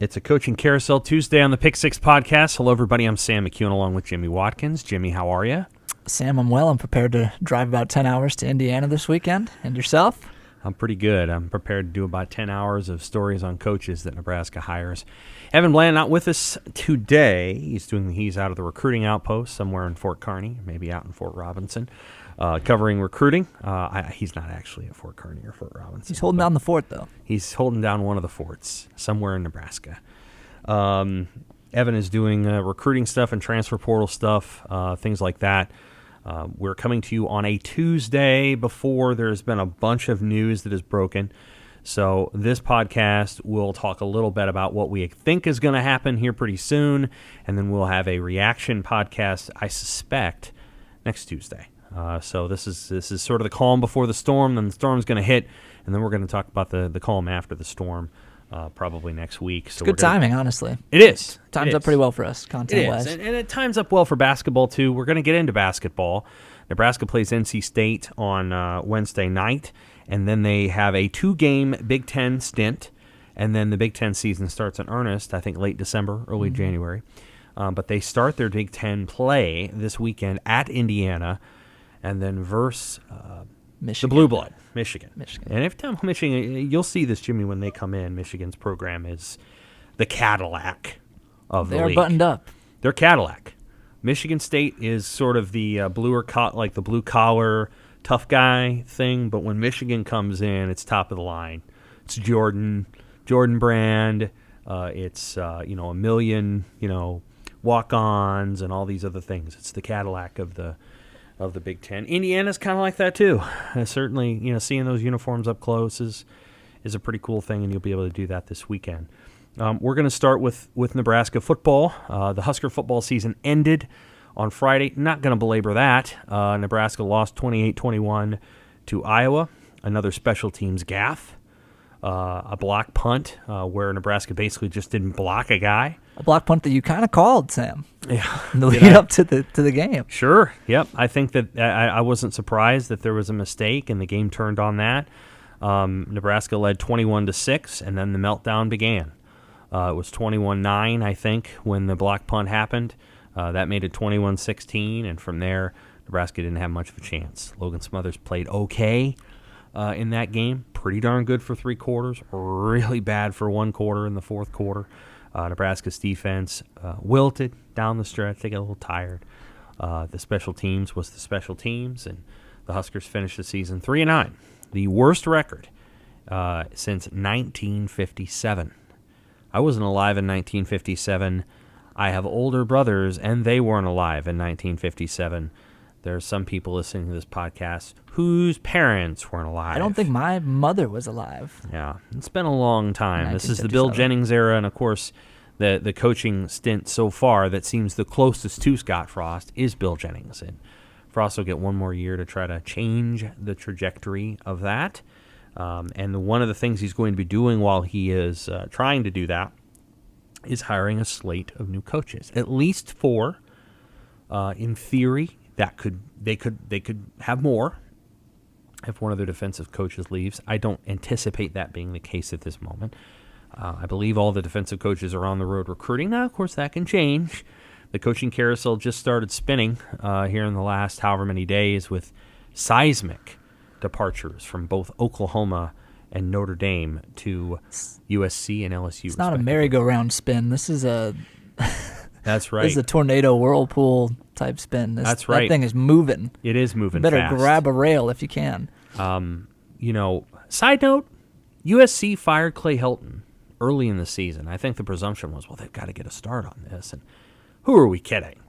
It's a Coaching Carousel Tuesday on the Pick Six podcast. Hello, everybody. I'm Sam McKewon along with Jimmy Watkins. Jimmy, how are you? Sam, I'm well. I'm prepared to drive about 10 hours to Indiana this weekend. And yourself? I'm pretty good. I'm prepared to do about 10 hours of stories on coaches that Nebraska hires. Evan Bland not with us today. He's out of the recruiting outpost somewhere in Fort Kearney, maybe out in Fort Robinson, covering recruiting. He's not actually at Fort Kearney or Fort Robinson. He's holding down the fort, though. He's holding down one of the forts somewhere in Nebraska. Evan is doing recruiting stuff and transfer portal stuff, things like that. We're coming to you on a Tuesday before there's been a bunch of news that is broken. So this podcast will talk a little bit about what we think is going to happen here pretty soon, and then we'll have a reaction podcast, I suspect, next Tuesday. So this is sort of the calm before the storm, then the storm's going to hit, and then we're going to talk about the calm after the storm. Probably next week. So it's good timing, honestly. It is. Times up pretty well for us, content-wise. And it times up well for basketball, too. We're going to get into basketball. Nebraska plays NC State on Wednesday night, and then they have a 2-game Big Ten stint, and then the Big Ten season starts in earnest, I think late December, early January. But they start their Big Ten play this weekend at Indiana, and then versus Michigan. The Blue Blood, Michigan. And every time Michigan, you'll see this, Jimmy, when they come in, Michigan's program is the Cadillac of the league. They're buttoned up. They're Cadillac. Michigan State is sort of the blue collar tough guy thing, but when Michigan comes in, it's top of the line. It's Jordan Brand. It's a million walk-ons and all these other things. It's the Cadillac of the Big Ten. Indiana's kind of like that too. Certainly, seeing those uniforms up close is a pretty cool thing, and you'll be able to do that this weekend. We're going to start with Nebraska football. The Husker football season ended on Friday. Not going to belabor that. Nebraska lost 28-21 to Iowa. Another special teams gaffe. A block punt where Nebraska basically just didn't block a guy. A block punt that you kind of called, Sam. Yeah, in the lead up to the game. Sure. Yep. I think that I wasn't surprised that there was a mistake and the game turned on that. Nebraska led 21-6, and then the meltdown began. It was 21-9, I think, when the block punt happened. That made it 21-16, and from there, Nebraska didn't have much of a chance. Logan Smothers played okay in that game. Pretty darn good for 3 quarters. Really bad for 1 quarter in the 4th quarter. Nebraska's defense wilted down the stretch. They got a little tired. The special teams was the special teams, and the Huskers finished the season 3-9, the worst record since 1957. I wasn't alive in 1957. I have older brothers, and they weren't alive in 1957. There are some people listening to this podcast whose parents weren't alive. I don't think my mother was alive. Yeah, it's been a long time. This is the Bill Jennings era, and of course, the coaching stint so far that seems the closest to Scott Frost is Bill Jennings. And Frost will get 1 more year to try to change the trajectory of that. And one of the things he's going to be doing while he is trying to do that is hiring a slate of new coaches, at least 4, in theory. They could have more if one of their defensive coaches leaves. I don't anticipate that being the case at this moment. I believe all the defensive coaches are on the road recruiting. Now, of course, that can change. The coaching carousel just started spinning here in the last however many days with seismic departures from both Oklahoma and Notre Dame to USC and LSU. It's not a merry-go-round spin. This is a... That's right. This is a tornado whirlpool type spin. That's right. That thing is moving. It is moving fast. You better fast. grab a rail if you can. Side note, USC fired Clay Hilton early in the season. I think the presumption was, well, they've got to get a start on this. And who are we kidding?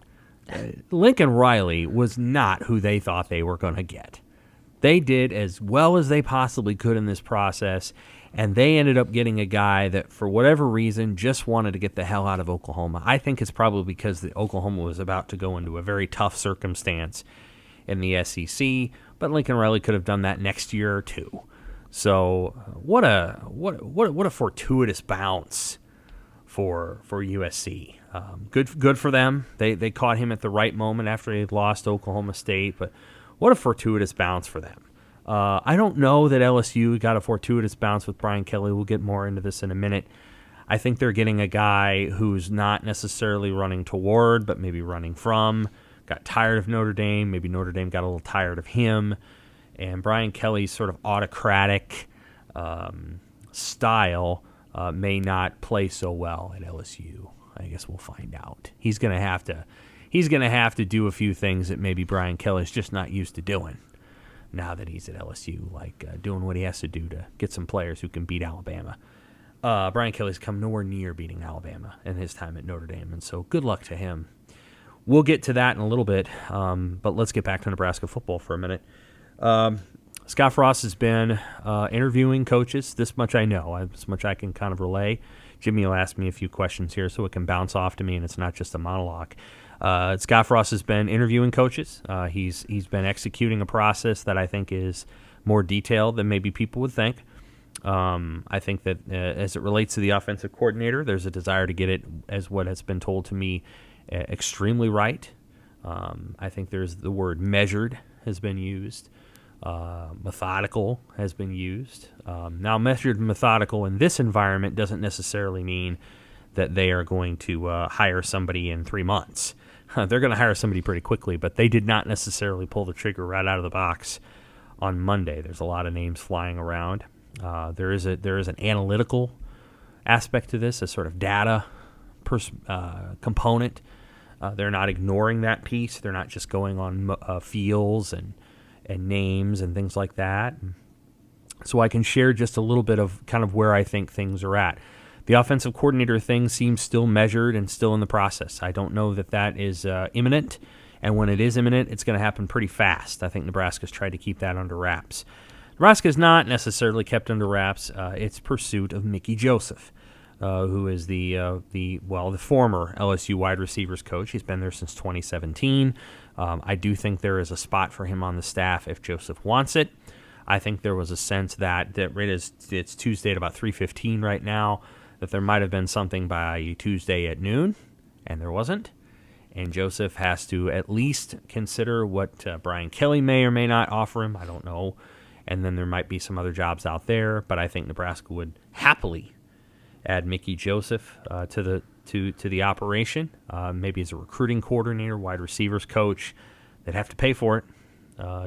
Lincoln Riley was not who they thought they were going to get. They did as well as they possibly could in this process, and they ended up getting a guy that, for whatever reason, just wanted to get the hell out of Oklahoma. I think it's probably because Oklahoma was about to go into a very tough circumstance in the SEC, but Lincoln Riley could have done that next year or two. So what a fortuitous bounce for USC. Good for them. They caught him at the right moment after they lost Oklahoma State, but what a fortuitous bounce for them. I don't know that LSU got a fortuitous bounce with Brian Kelly. We'll get more into this in a minute. I think they're getting a guy who's not necessarily running toward, but maybe running from. Got tired of Notre Dame. Maybe Notre Dame got a little tired of him. And Brian Kelly's sort of autocratic style may not play so well at LSU. I guess we'll find out. He's going to have to do a few things that maybe Brian Kelly's just not used to doing now that he's at LSU, like doing what he has to do to get some players who can beat Alabama. Brian Kelly's come nowhere near beating Alabama in his time at Notre Dame, and so good luck to him. We'll get to that in a little bit, but let's get back to Nebraska football for a minute. Scott Frost has been interviewing coaches. This much I know. This much I can kind of relay. Jimmy will ask me a few questions here so it can bounce off to me, and it's not just a monologue. Scott Frost has been interviewing coaches. He's been executing a process that I think is more detailed than maybe people would think. I think that as it relates to the offensive coordinator, there's a desire to get it, as what has been told to me, extremely right. I think there's the word measured has been used. Methodical has been used. Now, measured and methodical in this environment doesn't necessarily mean that they are going to hire somebody in 3 months. They're going to hire somebody pretty quickly, but they did not necessarily pull the trigger right out of the box on Monday. There's a lot of names flying around. There is an analytical aspect to this, a sort of data component. They're not ignoring that piece. They're not just going on feels and names and things like that. So I can share just a little bit of kind of where I think things are at. The offensive coordinator thing seems still measured and still in the process. I don't know that is imminent, and when it is imminent, it's going to happen pretty fast. I think Nebraska's tried to keep that under wraps. Nebraska's not necessarily kept under wraps its pursuit of Mickey Joseph, who is the former LSU wide receivers coach. He's been there since 2017. I do think there is a spot for him on the staff if Joseph wants it. I think there was a sense that right as it's Tuesday at about 3:15 right now, that there might have been something by Tuesday at noon, and there wasn't. And Joseph has to at least consider what Brian Kelly may or may not offer him. I don't know. And then there might be some other jobs out there, but I think Nebraska would happily add Mickey Joseph to the operation, maybe as a recruiting coordinator, wide receivers coach. They'd have to pay for it.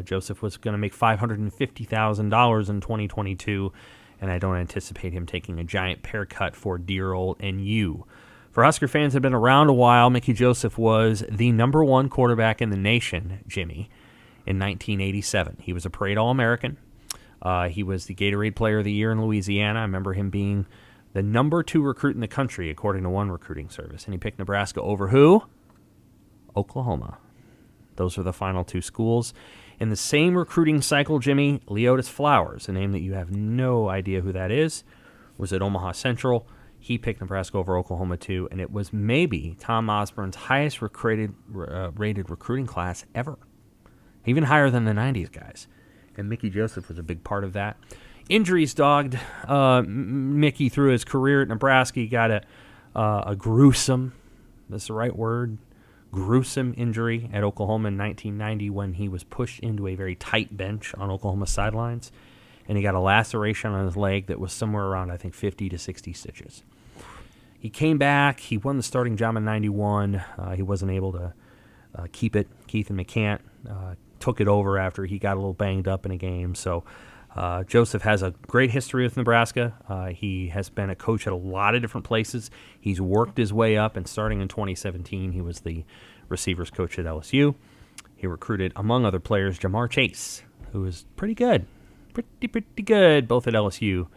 Joseph was going to make $550,000 in 2022, and I don't anticipate him taking a giant pay cut for dear old NU. For Husker fans that have been around a while, Mickey Joseph was the number one quarterback in the nation, Jimmy, in 1987. He was a parade All-American. He was the Gatorade Player of the Year in Louisiana. I remember him being the number 2 recruit in the country, according to one recruiting service. And he picked Nebraska over who? Oklahoma. Those are the final 2 schools. In the same recruiting cycle, Jimmy, Leotis Flowers, a name that you have no idea who that is, was at Omaha Central. He picked Nebraska over Oklahoma, too, and it was maybe Tom Osborne's highest rated recruiting class ever. Even higher than the 90s guys. And Mickey Joseph was a big part of that. Injuries dogged Mickey through his career at Nebraska. He got a gruesome, that's the right word, gruesome injury at Oklahoma in 1990 when he was pushed into a very tight bench on Oklahoma sidelines. And he got a laceration on his leg that was somewhere around, I think, 50 to 60 stitches. He came back. He won the starting job in 91. He wasn't able to keep it. Keith and McCant took it over after he got a little banged up in a game. So Joseph has a great history with Nebraska. He has been a coach at a lot of different places. He's worked his way up, and starting in 2017, he was the receivers coach at LSU. He recruited, among other players, Jamar Chase, who is pretty good. Pretty good, both at LSU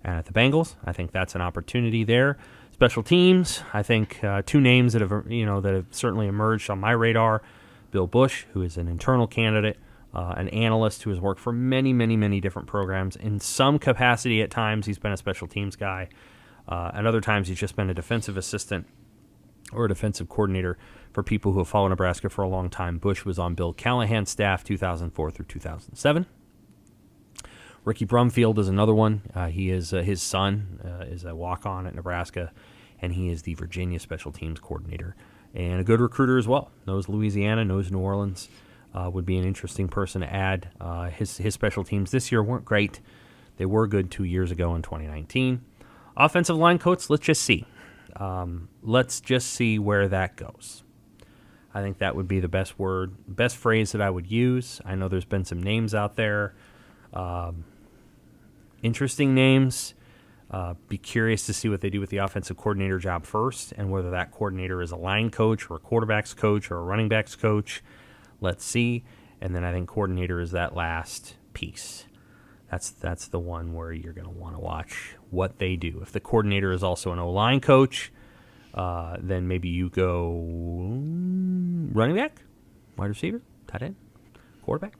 and at the Bengals. I think that's an opportunity there. Special teams, I think 2 names that have certainly emerged on my radar. Bill Bush, who is an internal candidate, an analyst who has worked for many, many, many different programs. In some capacity at times, he's been a special teams guy. At other times, he's just been a defensive assistant or a defensive coordinator for people who have followed Nebraska for a long time. Bush was on Bill Callahan's staff 2004 through 2007. Ricky Brumfield is another one. He is his son is a walk-on at Nebraska, and he is the Virginia special teams coordinator and a good recruiter as well. Knows Louisiana, knows New Orleans. Would be an interesting person to add. His special teams this year weren't great. They were good 2 years ago in 2019. Offensive line coach, let's just see. Let's just see where that goes. I think that would be the best phrase that I would use. I know there's been some names out there, interesting names. Be curious to see what they do with the offensive coordinator job first, and whether that coordinator is a line coach or a quarterback's coach or a running back's coach. Let's see. And then I think coordinator is that last piece. That's the one where you're going to want to watch what they do. If the coordinator is also an O-line coach, then maybe you go running back, wide receiver, tight end, quarterback.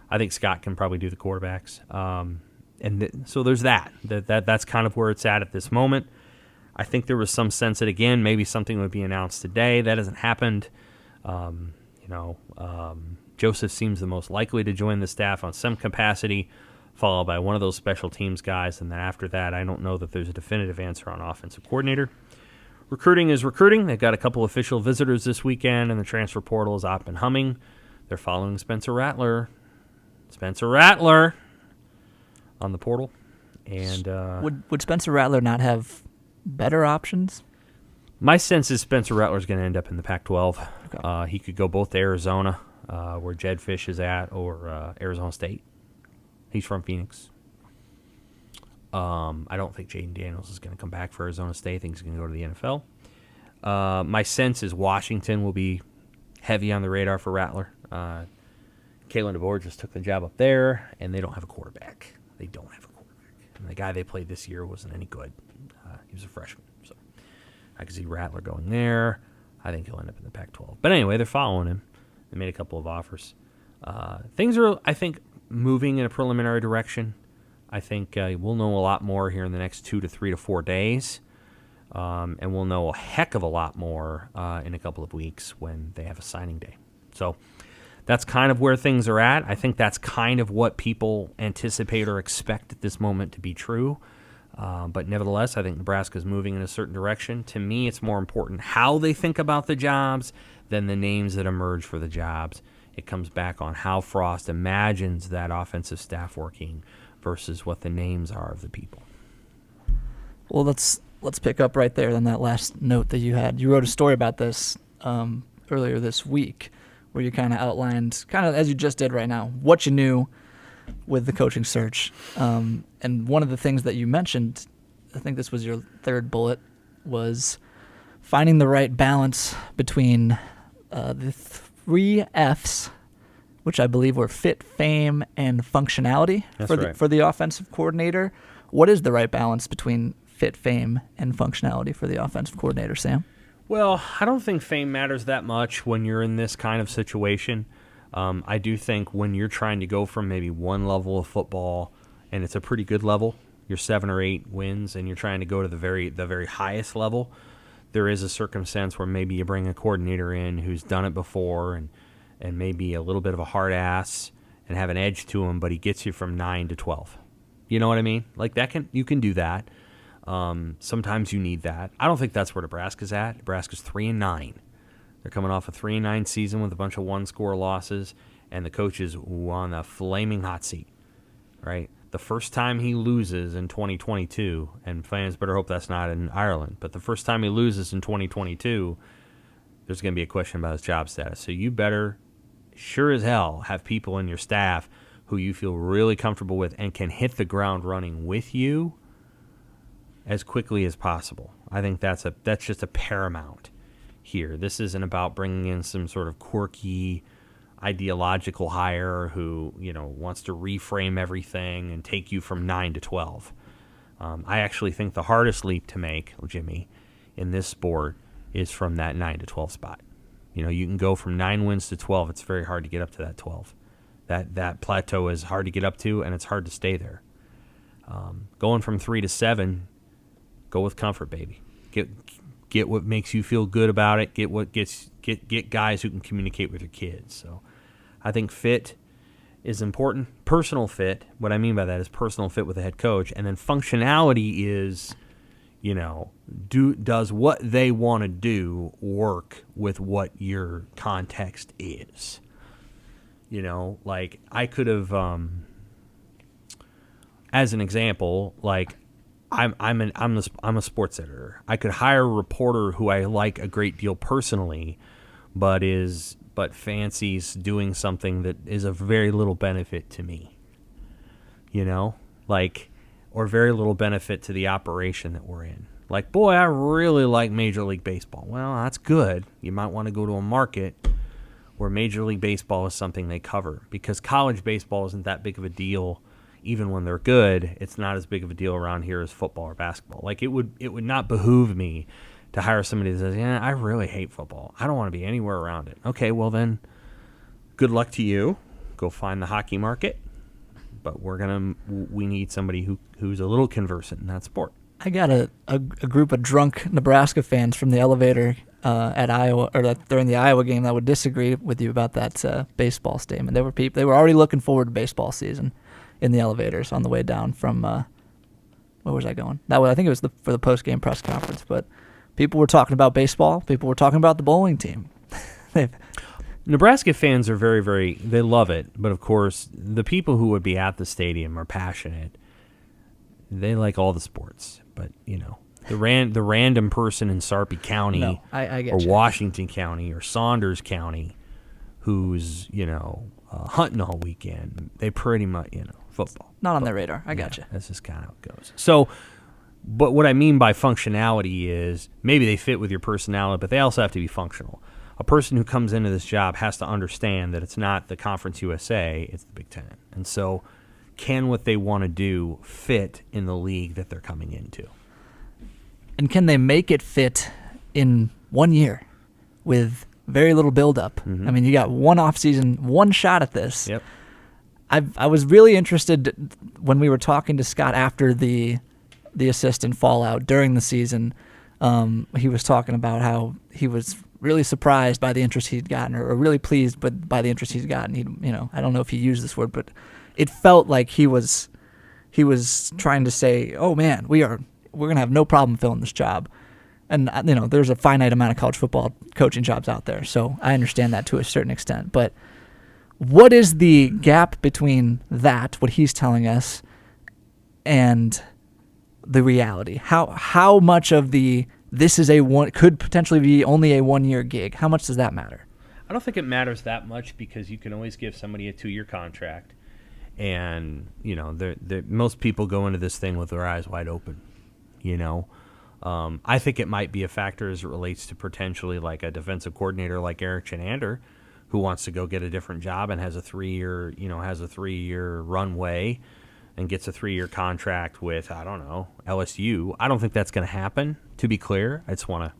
I think Scott can probably do the quarterbacks. So there's that. That's kind of where it's at this moment. I think there was some sense that, again, maybe something would be announced today. That hasn't happened. Joseph seems the most likely to join the staff on some capacity, followed by one of those special teams guys. And then after that, I don't know that there's a definitive answer on offensive coordinator. Recruiting is recruiting. They've got a couple official visitors this weekend, and the transfer portal is up and humming. They're following Spencer Rattler on the portal. And would Spencer Rattler not have better options? My sense is Spencer Rattler is going to end up in the Pac-12. Okay. He could go both to Arizona, where Jed Fish is at, or Arizona State. He's from Phoenix. I don't think Jaden Daniels is going to come back for Arizona State. I think he's going to go to the NFL. My sense is Washington will be heavy on the radar for Rattler. Kalen DeBoer just took the job up there, and they don't have a quarterback. And the guy they played this year wasn't any good. He was a freshman. So I could see Rattler going there. I think he'll end up in the Pac-12. But anyway, they're following him. They made a couple of offers. Things are, I think, moving in a preliminary direction. I think we'll know a lot more here in the next 2 to 3 to 4 days. And we'll know a heck of a lot more in a couple of weeks when they have a signing day. So that's kind of where things are at. I think that's kind of what people anticipate or expect at this moment to be true. But nevertheless, I think Nebraska is moving in a certain direction. To me, it's more important how they think about the jobs than the names that emerge for the jobs. It comes back on how Frost imagines that offensive staff working versus what the names are of the people. Well, let's pick up right there on that last note that you had. You wrote a story about this earlier this week, where you kind of outlined, kind of as you just did right now, what you knew with the coaching search. And one of the things that you mentioned, I think this was your third bullet, was finding the right balance between the 3 Fs, which I believe were fit, fame, and functionality for the offensive coordinator. What is the right balance between fit, fame, and functionality for the offensive coordinator, Sam? Well, I don't think fame matters that much when you're in this kind of situation. I do think when you're trying to go from maybe one level of football, and it's a pretty good level, you're 7 or 8 wins, and you're trying to go to the very highest level, there is a circumstance where maybe you bring a coordinator in who's done it before and maybe a little bit of a hard ass and have an edge to him, but he gets you from 9 to 12. You know what I mean? Like you can do that. Sometimes you need that. I don't think that's where Nebraska's at. Nebraska's 3-9. They're coming off a 3-9 season with a bunch of one-score losses, and the coach is on the flaming hot seat, right? The first time he loses in 2022, and fans better hope that's not in Ireland, but the first time he loses in 2022, there's going to be a question about his job status. So you better, sure as hell, have people in your staff who you feel really comfortable with and can hit the ground running with you as quickly as possible. I think that's just a paramount here. This isn't about bringing in some sort of quirky ideological hire who, wants to reframe everything and take you from 9 to 12. I actually think the hardest leap to make, Jimmy, in this sport is from that 9 to 12 spot. You can go from 9 wins to 12. It's very hard to get up to that 12. That plateau is hard to get up to, and it's hard to stay there. Going from 3 to 7, go with comfort, baby. Get what makes you feel good about it. Get guys who can communicate with your kids. So I think fit is important. Personal fit, what I mean by that is personal fit with the head coach. And then functionality is, does what they want to do work with what your context is? Like I could have, as an example, like I'm a sports editor. I could hire a reporter who I like a great deal personally, but fancies doing something that is of very little benefit to me. Or very little benefit to the operation that we're in. Like, boy, I really like Major League Baseball. Well, that's good. You might want to go to a market where Major League Baseball is something they cover, because college baseball isn't that big of a deal. Even when they're good, it's not as big of a deal around here as football or basketball. Like, it would not behoove me to hire somebody that says, yeah, I really hate football. I don't want to be anywhere around it. Okay, well then, good luck to you. Go find the hockey market. But we need somebody who's a little conversant in that sport. I got a group of drunk Nebraska fans from the elevator at Iowa, or during the Iowa game, that would disagree with you about that baseball statement. They were already looking forward to baseball season in the elevators on the way down from where was I going? I think it was for the post game press conference. But people were talking about baseball. People were talking about the bowling team. Nebraska fans are very, very, they love it. But, of course, the people who would be at the stadium are passionate. They like all the sports. But, the random person in Sarpy County I get or you. Washington County or Saunders County who's, hunting all weekend, they pretty much, football. Not on their radar. I got you. That's just kind of how it goes. So, but what I mean by functionality is maybe they fit with your personality, but they also have to be functional. A person who comes into this job has to understand that it's not the Conference USA, it's the Big Ten. And so can what they want to do fit in the league that they're coming into? And can they make it fit in 1 year with very little buildup? Mm-hmm. I mean, you got one offseason, one shot at this. Yep. I was really interested when we were talking to Scott after the assistant fallout during the season. He was talking about how he was really surprised by the interest he'd gotten, or really pleased by the interest he's gotten. I don't know if he used this word, but it felt like he was trying to say, "Oh man, we're gonna have no problem filling this job." And there's a finite amount of college football coaching jobs out there, so I understand that to a certain extent. But what is the gap between that, what he's telling us, and the reality? How much of this is could potentially be only a 1 year gig? How much does that matter? I don't think it matters that much, because you can always give somebody a 2-year contract, and most people go into this thing with their eyes wide open. I think it might be a factor as it relates to potentially like a defensive coordinator like Eric Chenander, who wants to go get a different job and has a 3-year runway and gets a 3-year contract with, I don't know, LSU. I don't think that's going to happen, to be clear. I just want to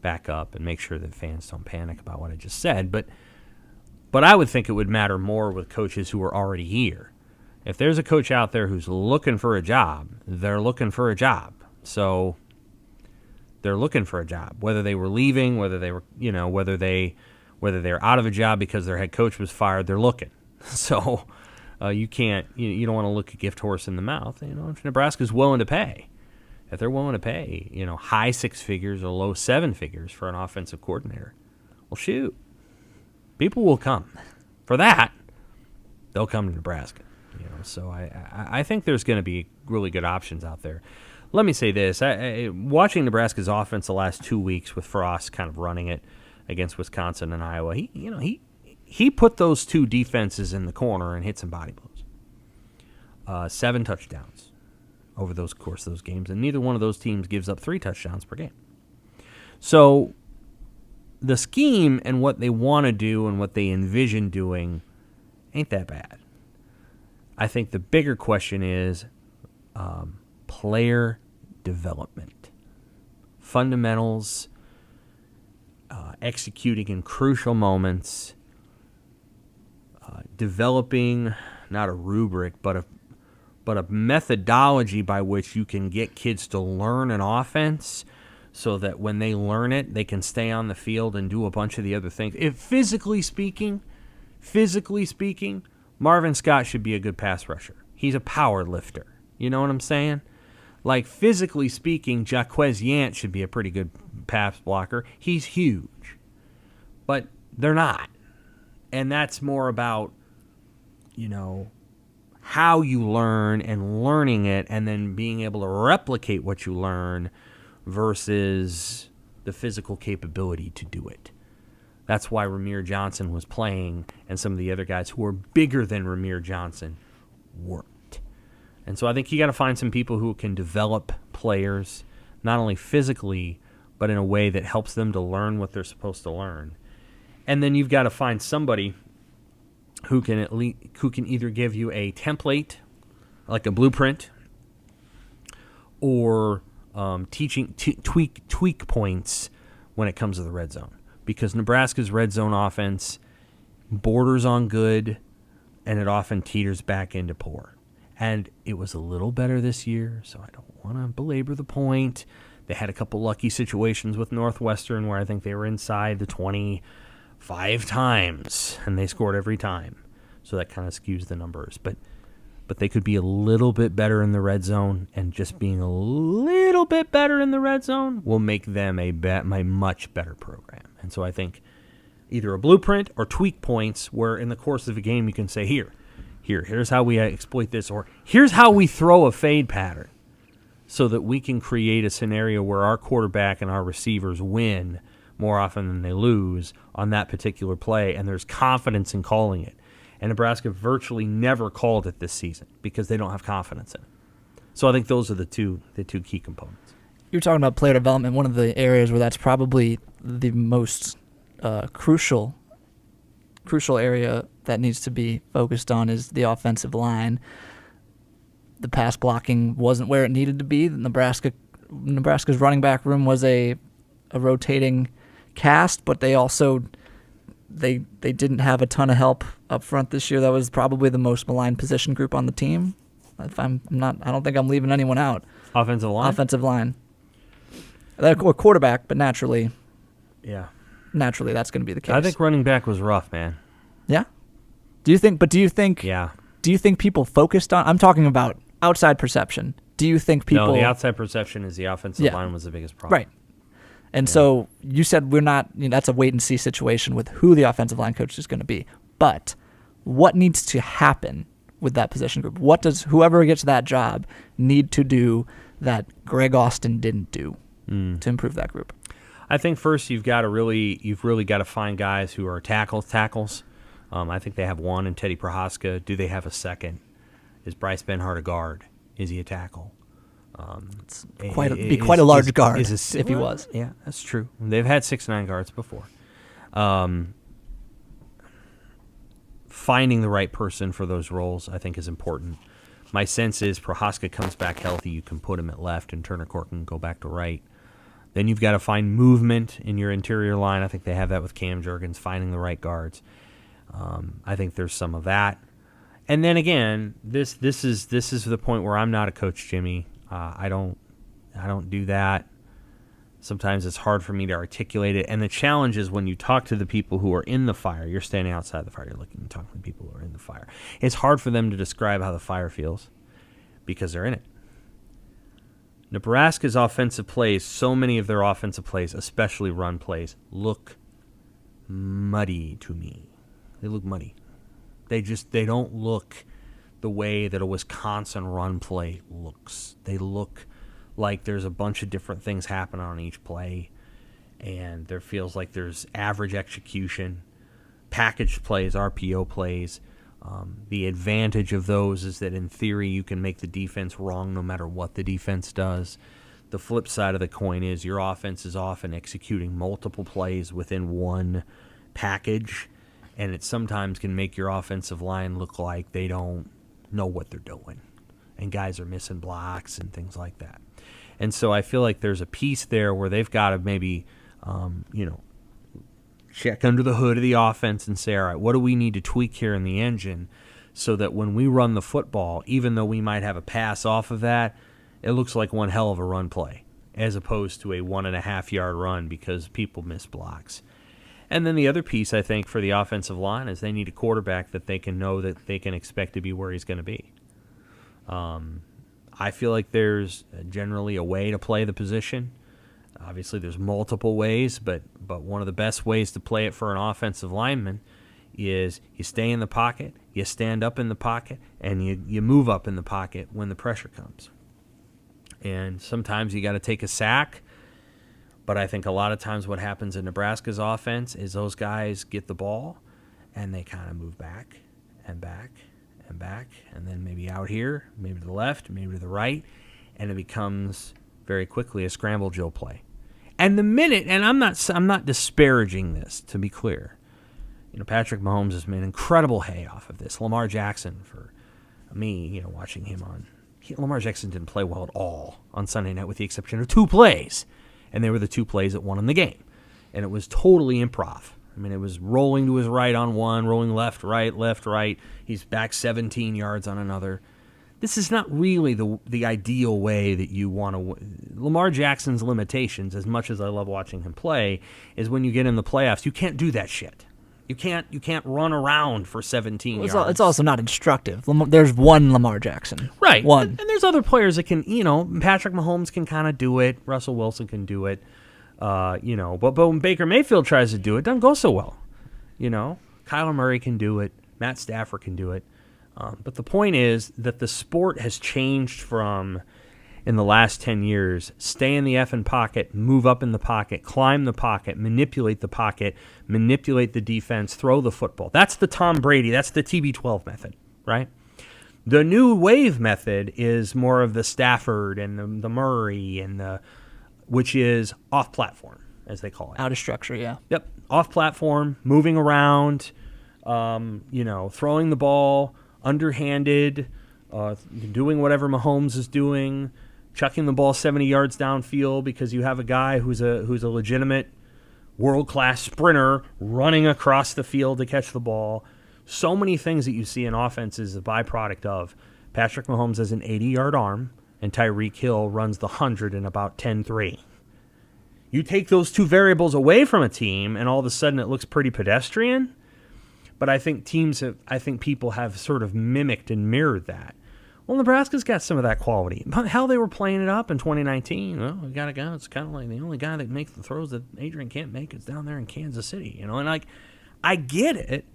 back up and make sure that fans don't panic about what I just said. But I would think it would matter more with coaches who are already here. If there's a coach out there who's looking for a job, they're looking for a job. So they're looking for a job, whether they were leaving, whether they were, whether they're out of a job because their head coach was fired, they're looking. So you don't want to look a gift horse in the mouth. If Nebraska's willing to pay, if they're willing to pay, high 6 figures or low 7 figures for an offensive coordinator, well, shoot, people will come. For that, they'll come to Nebraska. So I think there's going to be really good options out there. Let me say this: watching Nebraska's offense the last 2 weeks with Frost kind of running it against Wisconsin and Iowa, he put those two defenses in the corner and hit some body blows. 7 touchdowns over those course of those games, and neither one of those teams gives up 3 touchdowns per game. So the scheme and what they want to do and what they envision doing ain't that bad. I think the bigger question is player development, fundamentals, executing in crucial moments, developing not a rubric but a methodology by which you can get kids to learn an offense, so that when they learn it, they can stay on the field and do a bunch of the other things. If physically speaking, Marvin Scott should be a good pass rusher. He's a power lifter. You know what I'm saying? Like, physically speaking, Jaquez Yant should be a pretty good pass blocker. He's huge. But they're not. And that's more about, how you learn and learning it and then being able to replicate what you learn versus the physical capability to do it. That's why Ramir Johnson was playing and some of the other guys who were bigger than Ramir Johnson weren't. And so I think you got to find some people who can develop players not only physically but in a way that helps them to learn what they're supposed to learn. And then you've got to find somebody who can either give you a template, like a blueprint, or tweak points when it comes to the red zone. Because Nebraska's red zone offense borders on good, and it often teeters back into poor. And it was a little better this year, so I don't want to belabor the point. They had a couple lucky situations with Northwestern where I think they were inside the 25 times, and they scored every time. So that kind of skews the numbers. But they could be a little bit better in the red zone, and just being a little bit better in the red zone will make them a much better program. And so I think either a blueprint or tweak points where in the course of a game you can say, here's how we exploit this, or here's how we throw a fade pattern, so that we can create a scenario where our quarterback and our receivers win more often than they lose on that particular play, and there's confidence in calling it. And Nebraska virtually never called it this season because they don't have confidence in it. So I think those are the two key components. You're talking about player development. One of the areas where that's probably the most crucial area that needs to be focused on is the offensive line. The pass blocking wasn't where it needed to be. Nebraska's running back room was a rotating cast, but they also they didn't have a ton of help up front this year. That was probably the most maligned position group on the team. I don't think I'm leaving anyone out. Offensive line. Or quarterback, but naturally that's going to be the case. I think running back was rough, man. Yeah. Do you think Yeah. Do you think people focused on? I'm talking about outside perception. Do you think people? No, the outside perception is the offensive line was the biggest problem. Right. And so you said we're not. That's a wait and see situation with who the offensive line coach is going to be. But what needs to happen with that position group? What does whoever gets that job need to do that Greg Austin didn't do to improve that group? I think first you've really got to find guys who are tackles. I think they have one in Teddy Prohaska. Do they have a second? Is Bryce Benhart a guard? Is he a tackle? It's quite a large guard if he was. Yeah, that's true. They've had 6'9" guards before. Finding the right person for those roles, I think, is important. My sense is Prohaska comes back healthy, you can put him at left, and Turner Court can go back to right. Then you've got to find movement in your interior line. I think they have that with Cam Jurgens, finding the right guards. I think there's some of that. And then again, this is the point where I'm not a coach, Jimmy. I don't do that. Sometimes it's hard for me to articulate it. And the challenge is when you talk to the people who are in the fire, you're standing outside the fire, you're looking and talking to people who are in the fire. It's hard for them to describe how the fire feels because they're in it. Nebraska's offensive plays, so many of their offensive plays, especially run plays, look muddy to me. They look muddy. They don't look the way that a Wisconsin run play looks. They look like there's a bunch of different things happening on each play, and there feels like there's average execution, package plays, RPO plays. The advantage of those is that in theory you can make the defense wrong no matter what the defense does. The flip side of the coin is your offense is often executing multiple plays within one package, and it sometimes can make your offensive line look like they don't know what they're doing, and guys are missing blocks and things like that. And so I feel like there's a piece there where they've got to maybe, check under the hood of the offense and say, all right, what do we need to tweak here in the engine so that when we run the football, even though we might have a pass off of that, it looks like one hell of a run play as opposed to a 1.5-yard run because people miss blocks. And then the other piece, I think, for the offensive line is they need a quarterback that they can know that they can expect to be where he's going to be. I feel like there's generally a way to play the position. Obviously, there's multiple ways, but one of the best ways to play it for an offensive lineman is you stay in the pocket, you stand up in the pocket, and you move up in the pocket when the pressure comes. And sometimes you got to take a sack, but I think a lot of times what happens in Nebraska's offense is those guys get the ball, and they kind of move back and back and back, and then maybe out here, maybe to the left, maybe to the right, and it becomes very quickly a scramble drill play. And the minute, and I'm not disparaging this, to be clear. Patrick Mahomes has made incredible hay off of this. Lamar Jackson, for me, watching him Lamar Jackson didn't play well at all on Sunday night with the exception of 2 plays. And they were the 2 plays that won him the game. And it was totally improv. It was rolling to his right on one, rolling left, right. He's back 17 yards on another. This is not really the ideal way that you want to win. Lamar Jackson's limitations, as much as I love watching him play, is when you get in the playoffs, you can't do that shit. You can't run around for 17 yards. It's also not instructive. There's one Lamar Jackson. Right. One. And there's other players that can, Patrick Mahomes can kind of do it. Russell Wilson can do it. But when Baker Mayfield tries to do it, it doesn't go so well. Kyler Murray can do it. Matt Stafford can do it. But the point is that the sport has changed from, in the last 10 years, stay in the effing pocket, move up in the pocket, climb the pocket, manipulate the defense, throw the football. That's the Tom Brady, that's the TB12 method, right? The new wave method is more of the Stafford and the Murray, which is off-platform, as they call it. Out of structure, yeah. Yep, off-platform, moving around, throwing the ball, underhanded, doing whatever Mahomes is doing, chucking the ball 70 yards downfield because you have a guy who's a legitimate world-class sprinter running across the field to catch the ball. So many things that you see in offense is a byproduct of Patrick Mahomes has an 80-yard arm and Tyreek Hill runs the 100 in about 10-3. You take those 2 variables away from a team and all of a sudden it looks pretty pedestrian. But I think people have sort of mimicked and mirrored that. Well, Nebraska's got some of that quality. Hell, they were playing it up in 2019. Well, we got a guy that's kind of like the only guy that makes the throws that Adrian can't make is down there in Kansas City. And I get it,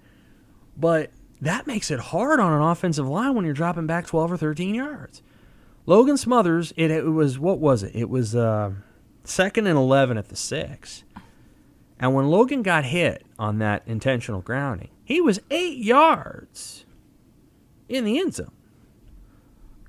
but that makes it hard on an offensive line when you're dropping back 12 or 13 yards. Logan Smothers, it was, what was it? It was 2nd and 11 at the 6. And when Logan got hit on that intentional grounding, he was 8 yards in the end zone.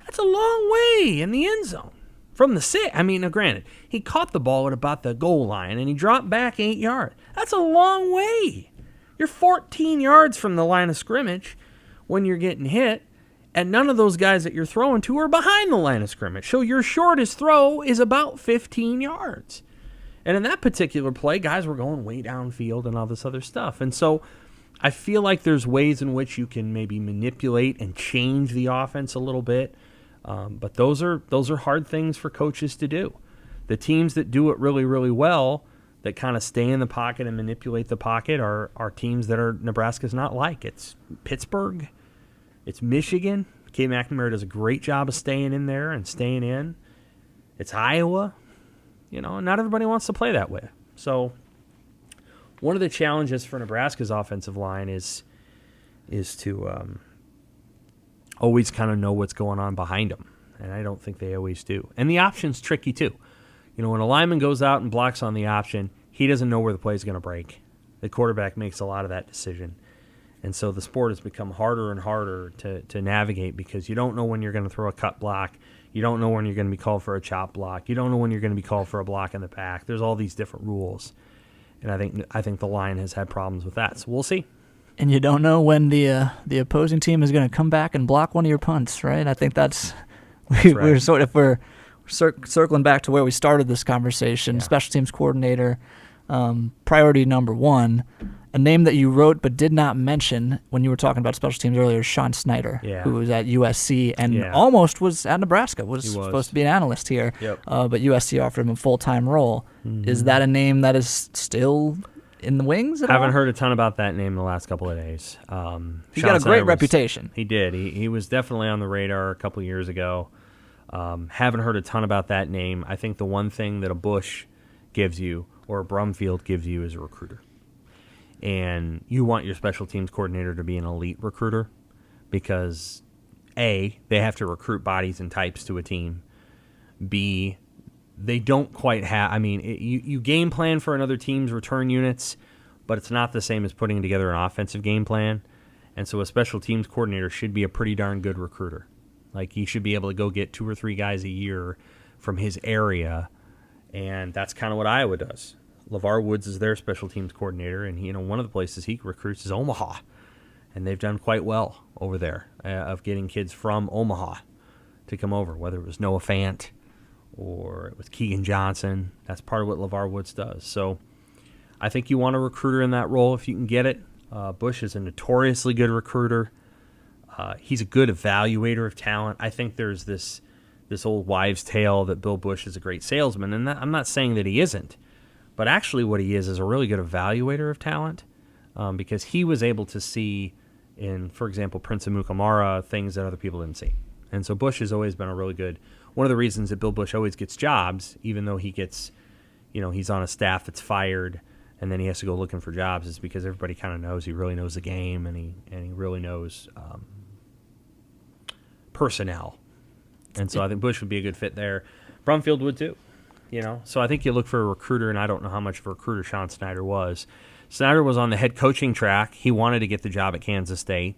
That's a long way in the end zone from the 6. Granted, he caught the ball at about the goal line, and he dropped back 8 yards. That's a long way. You're 14 yards from the line of scrimmage when you're getting hit, and none of those guys that you're throwing to are behind the line of scrimmage. So your shortest throw is about 15 yards. And in that particular play, guys were going way downfield and all this other stuff. And so I feel like there's ways in which you can maybe manipulate and change the offense a little bit. But those are hard things for coaches to do. The teams that do it really, really well, that kind of stay in the pocket and manipulate the pocket, are teams that Nebraska's not like. It's Pittsburgh. It's Michigan. Kate McNamara does a great job of staying in there and staying in. It's Iowa. Not everybody wants to play that way. So one of the challenges for Nebraska's offensive line is to always kind of know what's going on behind them. And I don't think they always do. And the option's tricky too. When a lineman goes out and blocks on the option, he doesn't know where the play is going to break. The quarterback makes a lot of that decision. And so the sport has become harder and harder to navigate because you don't know when you're going to throw a cut block. You don't know when you're going to be called for a chop block. You don't know when you're going to be called for a block in the back. There's all these different rules. And I think the line has had problems with that. So we'll see. And you don't know when the opposing team is going to come back and block one of your punts, right? I think that's right. We're circling back to where we started this conversation. Yeah. Special teams coordinator, priority number 1. A name that you wrote but did not mention when you were talking about special teams earlier is Sean Snyder, who was at USC and almost was at Nebraska, was supposed to be an analyst here, but USC offered him a full-time role. Mm-hmm. Is that a name that is still in the wings at all? Haven't heard a ton about that name in the last couple of days. He got a great reputation. He did. He was definitely on the radar a couple of years ago. Haven't heard a ton about that name. I think the one thing that a Bush gives you or a Brumfield gives you is a recruiter. And you want your special teams coordinator to be an elite recruiter because, A, they have to recruit bodies and types to a team. B, they don't quite have – I mean, you game plan for another team's return units, but it's not the same as putting together an offensive game plan. And so a special teams coordinator should be a pretty darn good recruiter. Like, he should be able to go get 2 or 3 guys a year from his area, and that's kind of what Iowa does. LeVar Woods is their special teams coordinator, and one of the places he recruits is Omaha, and they've done quite well over there of getting kids from Omaha to come over, whether it was Noah Fant or it was Keegan Johnson. That's part of what LeVar Woods does. So I think you want a recruiter in that role if you can get it. Bush is a notoriously good recruiter. He's a good evaluator of talent. I think there's this old wives' tale that Bill Bush is a great salesman, and I'm not saying that he isn't. But actually what he is a really good evaluator of talent because he was able to see in, for example, Prince Amukamara, things that other people didn't see. And so Bush has always been a really good – one of the reasons that Bill Bush always gets jobs, even though he gets – he's on a staff that's fired and then he has to go looking for jobs, is because everybody kind of knows he really knows the game and he really knows personnel. And so I think Bush would be a good fit there. Brumfield would too. So I think you look for a recruiter, and I don't know how much of a recruiter Sean Snyder was. Snyder was on the head coaching track. He wanted to get the job at Kansas State.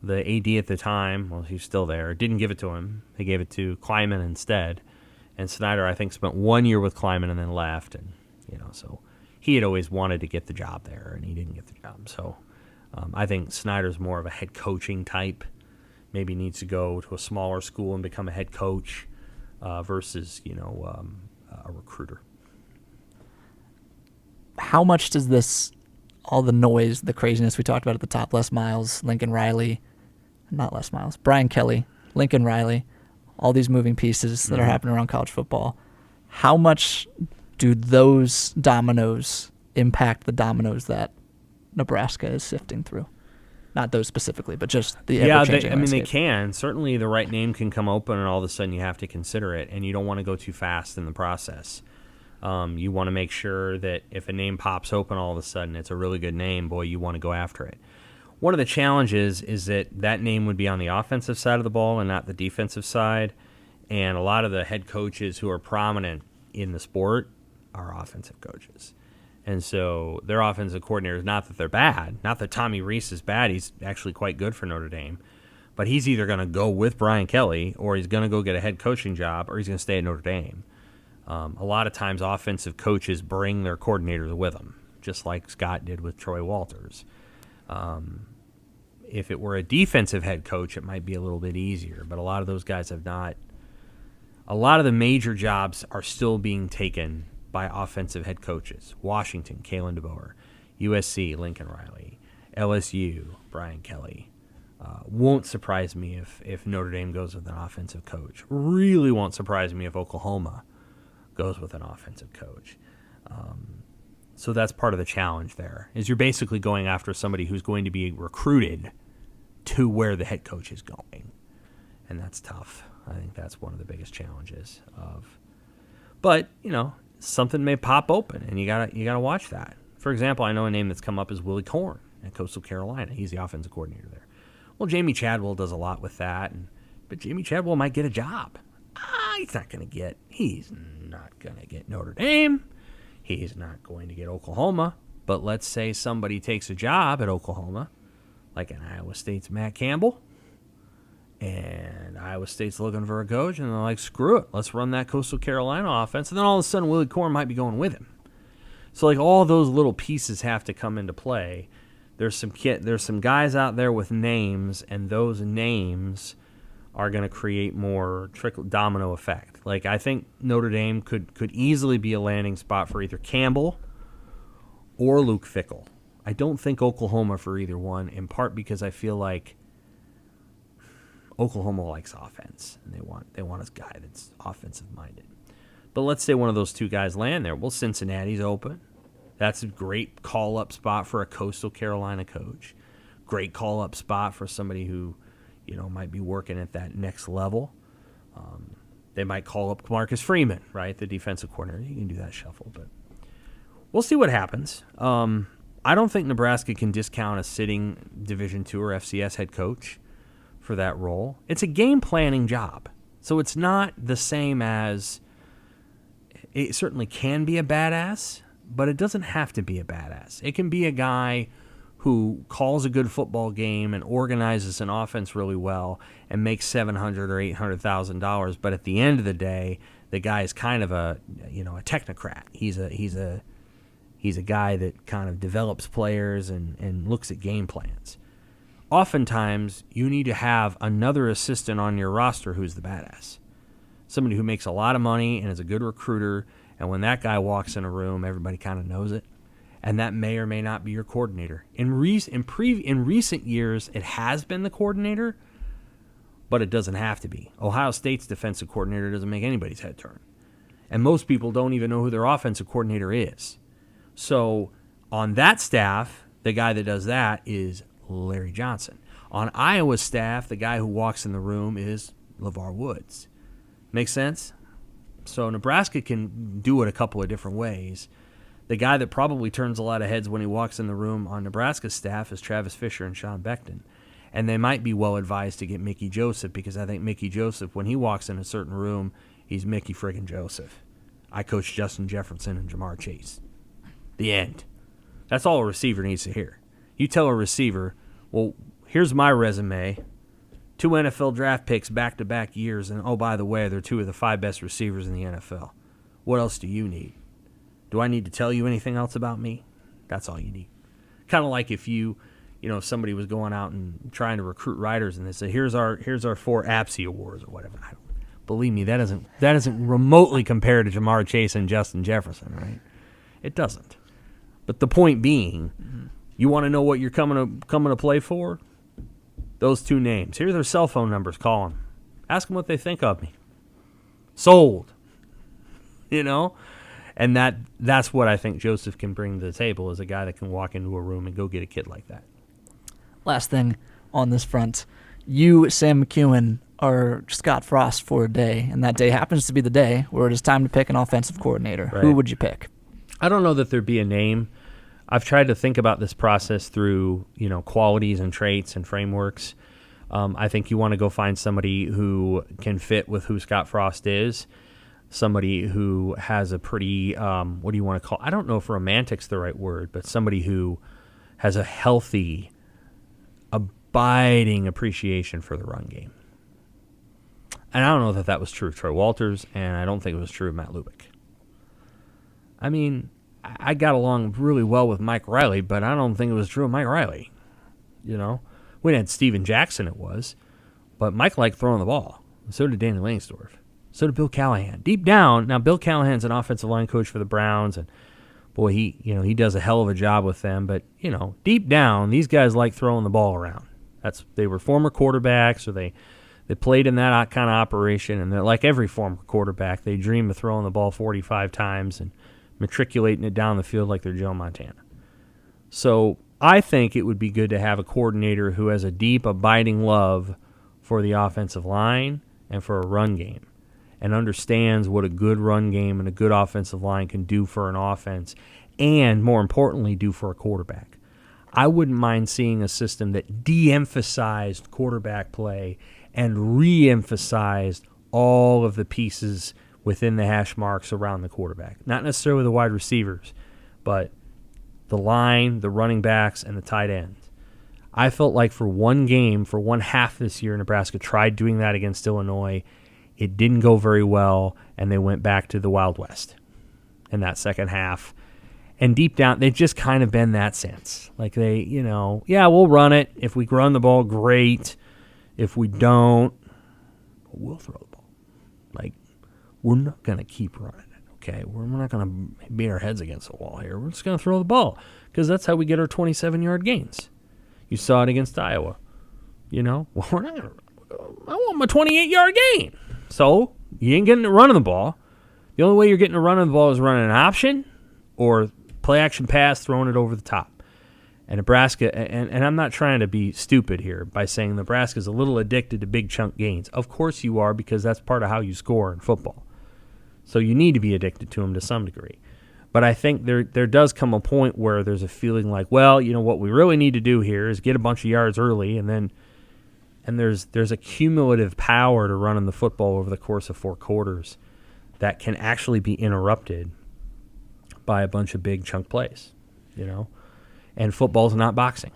The AD at the time, well, he's still there, didn't give it to him. They gave it to Kleiman instead. And Snyder, I think, spent 1 year with Kleiman and then left. And, so he had always wanted to get the job there, and he didn't get the job. So I think Snyder's more of a head coaching type. Maybe needs to go to a smaller school and become a head coach versus, a recruiter. How much does all the noise, the craziness we talked about at the top, Brian Kelly, Lincoln Riley, all these moving pieces that are happening around college football, how much do those dominoes impact the dominoes that Nebraska is sifting through? Not those specifically, but just the ever-changing landscape. They can. Certainly the right name can come open, and all of a sudden you have to consider it, and you don't want to go too fast in the process. You want to make sure that if a name pops open all of a sudden, it's a really good name, boy, you want to go after it. One of the challenges is that name would be on the offensive side of the ball and not the defensive side, and a lot of the head coaches who are prominent in the sport are offensive coaches. And so their offensive coordinators, not that they're bad, not that Tommy Rees is bad, he's actually quite good for Notre Dame, but he's either going to go with Brian Kelly or he's going to go get a head coaching job or he's going to stay at Notre Dame. A lot of times offensive coaches bring their coordinators with them, just like Scott did with Troy Walters. If it were a defensive head coach, it might be a little bit easier, but a lot of those guys have not. A lot of the major jobs are still being taken by offensive head coaches. Washington, Kalen DeBoer. USC, Lincoln Riley. LSU, Brian Kelly. Won't surprise me if Notre Dame goes with an offensive coach. Really won't surprise me if Oklahoma goes with an offensive coach. So that's part of the challenge there, is you're basically going after somebody who's going to be recruited to where the head coach is going. And that's tough. I think that's one of the biggest challenges but, something may pop open, and you gotta watch that. For example, I know a name that's come up is Willie Korn at Coastal Carolina. He's the offensive coordinator there. Well, Jamie Chadwell does a lot with that, but Jamie Chadwell might get a job. He's not going to get Notre Dame. He's not going to get Oklahoma. But let's say somebody takes a job at Oklahoma, like an Iowa State's Matt Campbell, and Iowa State's looking for a coach, and they're like, screw it, let's run that Coastal Carolina offense. And then all of a sudden, Willie Korn might be going with him. So, all those little pieces have to come into play. There's some guys out there with names, and those names are going to create more domino effect. I think Notre Dame could easily be a landing spot for either Campbell or Luke Fickell. I don't think Oklahoma for either one, in part because I feel like Oklahoma likes offense, and they want a guy that's offensive-minded. But let's say one of those two guys land there. Well, Cincinnati's open. That's a great call-up spot for a Coastal Carolina coach. Great call-up spot for somebody who, might be working at that next level. They might call up Marcus Freeman, right, the defensive coordinator. You can do that shuffle, but we'll see what happens. I don't think Nebraska can discount a sitting Division II or FCS head coach for that role. It's a game planning job. So it's not the same as, it certainly can be a badass, but it doesn't have to be a badass. It can be a guy who calls a good football game and organizes an offense really well and makes $700,000 or $800,000. But at the end of the day, the guy is kind of a technocrat. He's a guy that kind of develops players and looks at game plans. Oftentimes, you need to have another assistant on your roster who's the badass. Somebody who makes a lot of money and is a good recruiter, and when that guy walks in a room, everybody kind of knows it. And that may or may not be your coordinator. In recent years, it has been the coordinator, but it doesn't have to be. Ohio State's defensive coordinator doesn't make anybody's head turn. And most people don't even know who their offensive coordinator is. So on that staff, the guy that does that is Larry Johnson. On Iowa's staff, the guy who walks in the room is LeVar Woods. Make sense? So Nebraska can do it a couple of different ways. The guy that probably turns a lot of heads when he walks in the room on Nebraska's staff is Travis Fisher and Sean Beckton. And they might be well advised to get Mickey Joseph, because I think Mickey Joseph, when he walks in a certain room, he's Mickey friggin' Joseph. I coached Justin Jefferson and Jamar Chase. The end. That's all a receiver needs to hear. You tell a receiver, well, here's my resume, 2 NFL draft picks back-to-back years, and oh, by the way, they're 2 of the 5 best receivers in the NFL. What else do you need? Do I need to tell you anything else about me? That's all you need. Kind of like if if somebody was going out and trying to recruit writers and they say, here's our 4 APSI awards or whatever. Believe me, that doesn't remotely compare to Jamar Chase and Justin Jefferson, right? It doesn't. But the point being, you want to know what you're coming to play for? Those 2 names. Here's their cell phone numbers. Call them. Ask them what they think of me. Sold. And that's what I think Joseph can bring to the table, is a guy that can walk into a room and go get a kid like that. Last thing on this front, you, Sam McKewon, are Scott Frost for a day, and that day happens to be the day where it is time to pick an offensive coordinator. Right. Who would you pick? I don't know that there'd be a name. I've tried to think about this process through, qualities and traits and frameworks. I think you want to go find somebody who can fit with who Scott Frost is, somebody who has a pretty, what do you want to call, I don't know if romantic's the right word, but somebody who has a healthy, abiding appreciation for the run game. And I don't know that was true of Troy Walters, and I don't think it was true of Matt Lubick. I mean, I got along really well with Mike Riley, but I don't think it was true of Mike Riley. We had Steven Jackson, it was, but Mike liked throwing the ball. So did Danny Langsdorff. So did Bill Callahan. Deep down, now Bill Callahan's an offensive line coach for the Browns, and boy, he does a hell of a job with them. But deep down, these guys like throwing the ball around. They were former quarterbacks, or they played in that kind of operation, and they're like every former quarterback. They dream of throwing the ball 45 times and matriculating it down the field like they're Joe Montana. So I think it would be good to have a coordinator who has a deep, abiding love for the offensive line and for a run game, and understands what a good run game and a good offensive line can do for an offense, and more importantly, do for a quarterback. I wouldn't mind seeing a system that de-emphasized quarterback play and re-emphasized all of the pieces within the hash marks around the quarterback. Not necessarily the wide receivers, but the line, the running backs, and the tight ends. I felt like for one game, for one half this year, Nebraska tried doing that against Illinois. It didn't go very well, and they went back to the Wild West in that second half. And deep down, they've just kind of been that since. Like we'll run it. If we run the ball, great. If we don't, we'll throw the ball. We're not going to keep running it, okay? We're not going to beat our heads against the wall here. We're just going to throw the ball, because that's how we get our 27-yard gains. You saw it against Iowa. We're not going to – I want my 28-yard gain. So you ain't getting a run of the ball. The only way you're getting a run of the ball is running an option or play-action pass, throwing it over the top. And Nebraska, and I'm not trying to be stupid here by saying Nebraska's a little addicted to big chunk gains. Of course you are, because that's part of how you score in football. So you need to be addicted to them to some degree. But I think there does come a point where there's a feeling like, well, what we really need to do here is get a bunch of yards early, and there's a cumulative power to running the football over the course of 4 quarters that can actually be interrupted by a bunch of big chunk plays, And football's not boxing.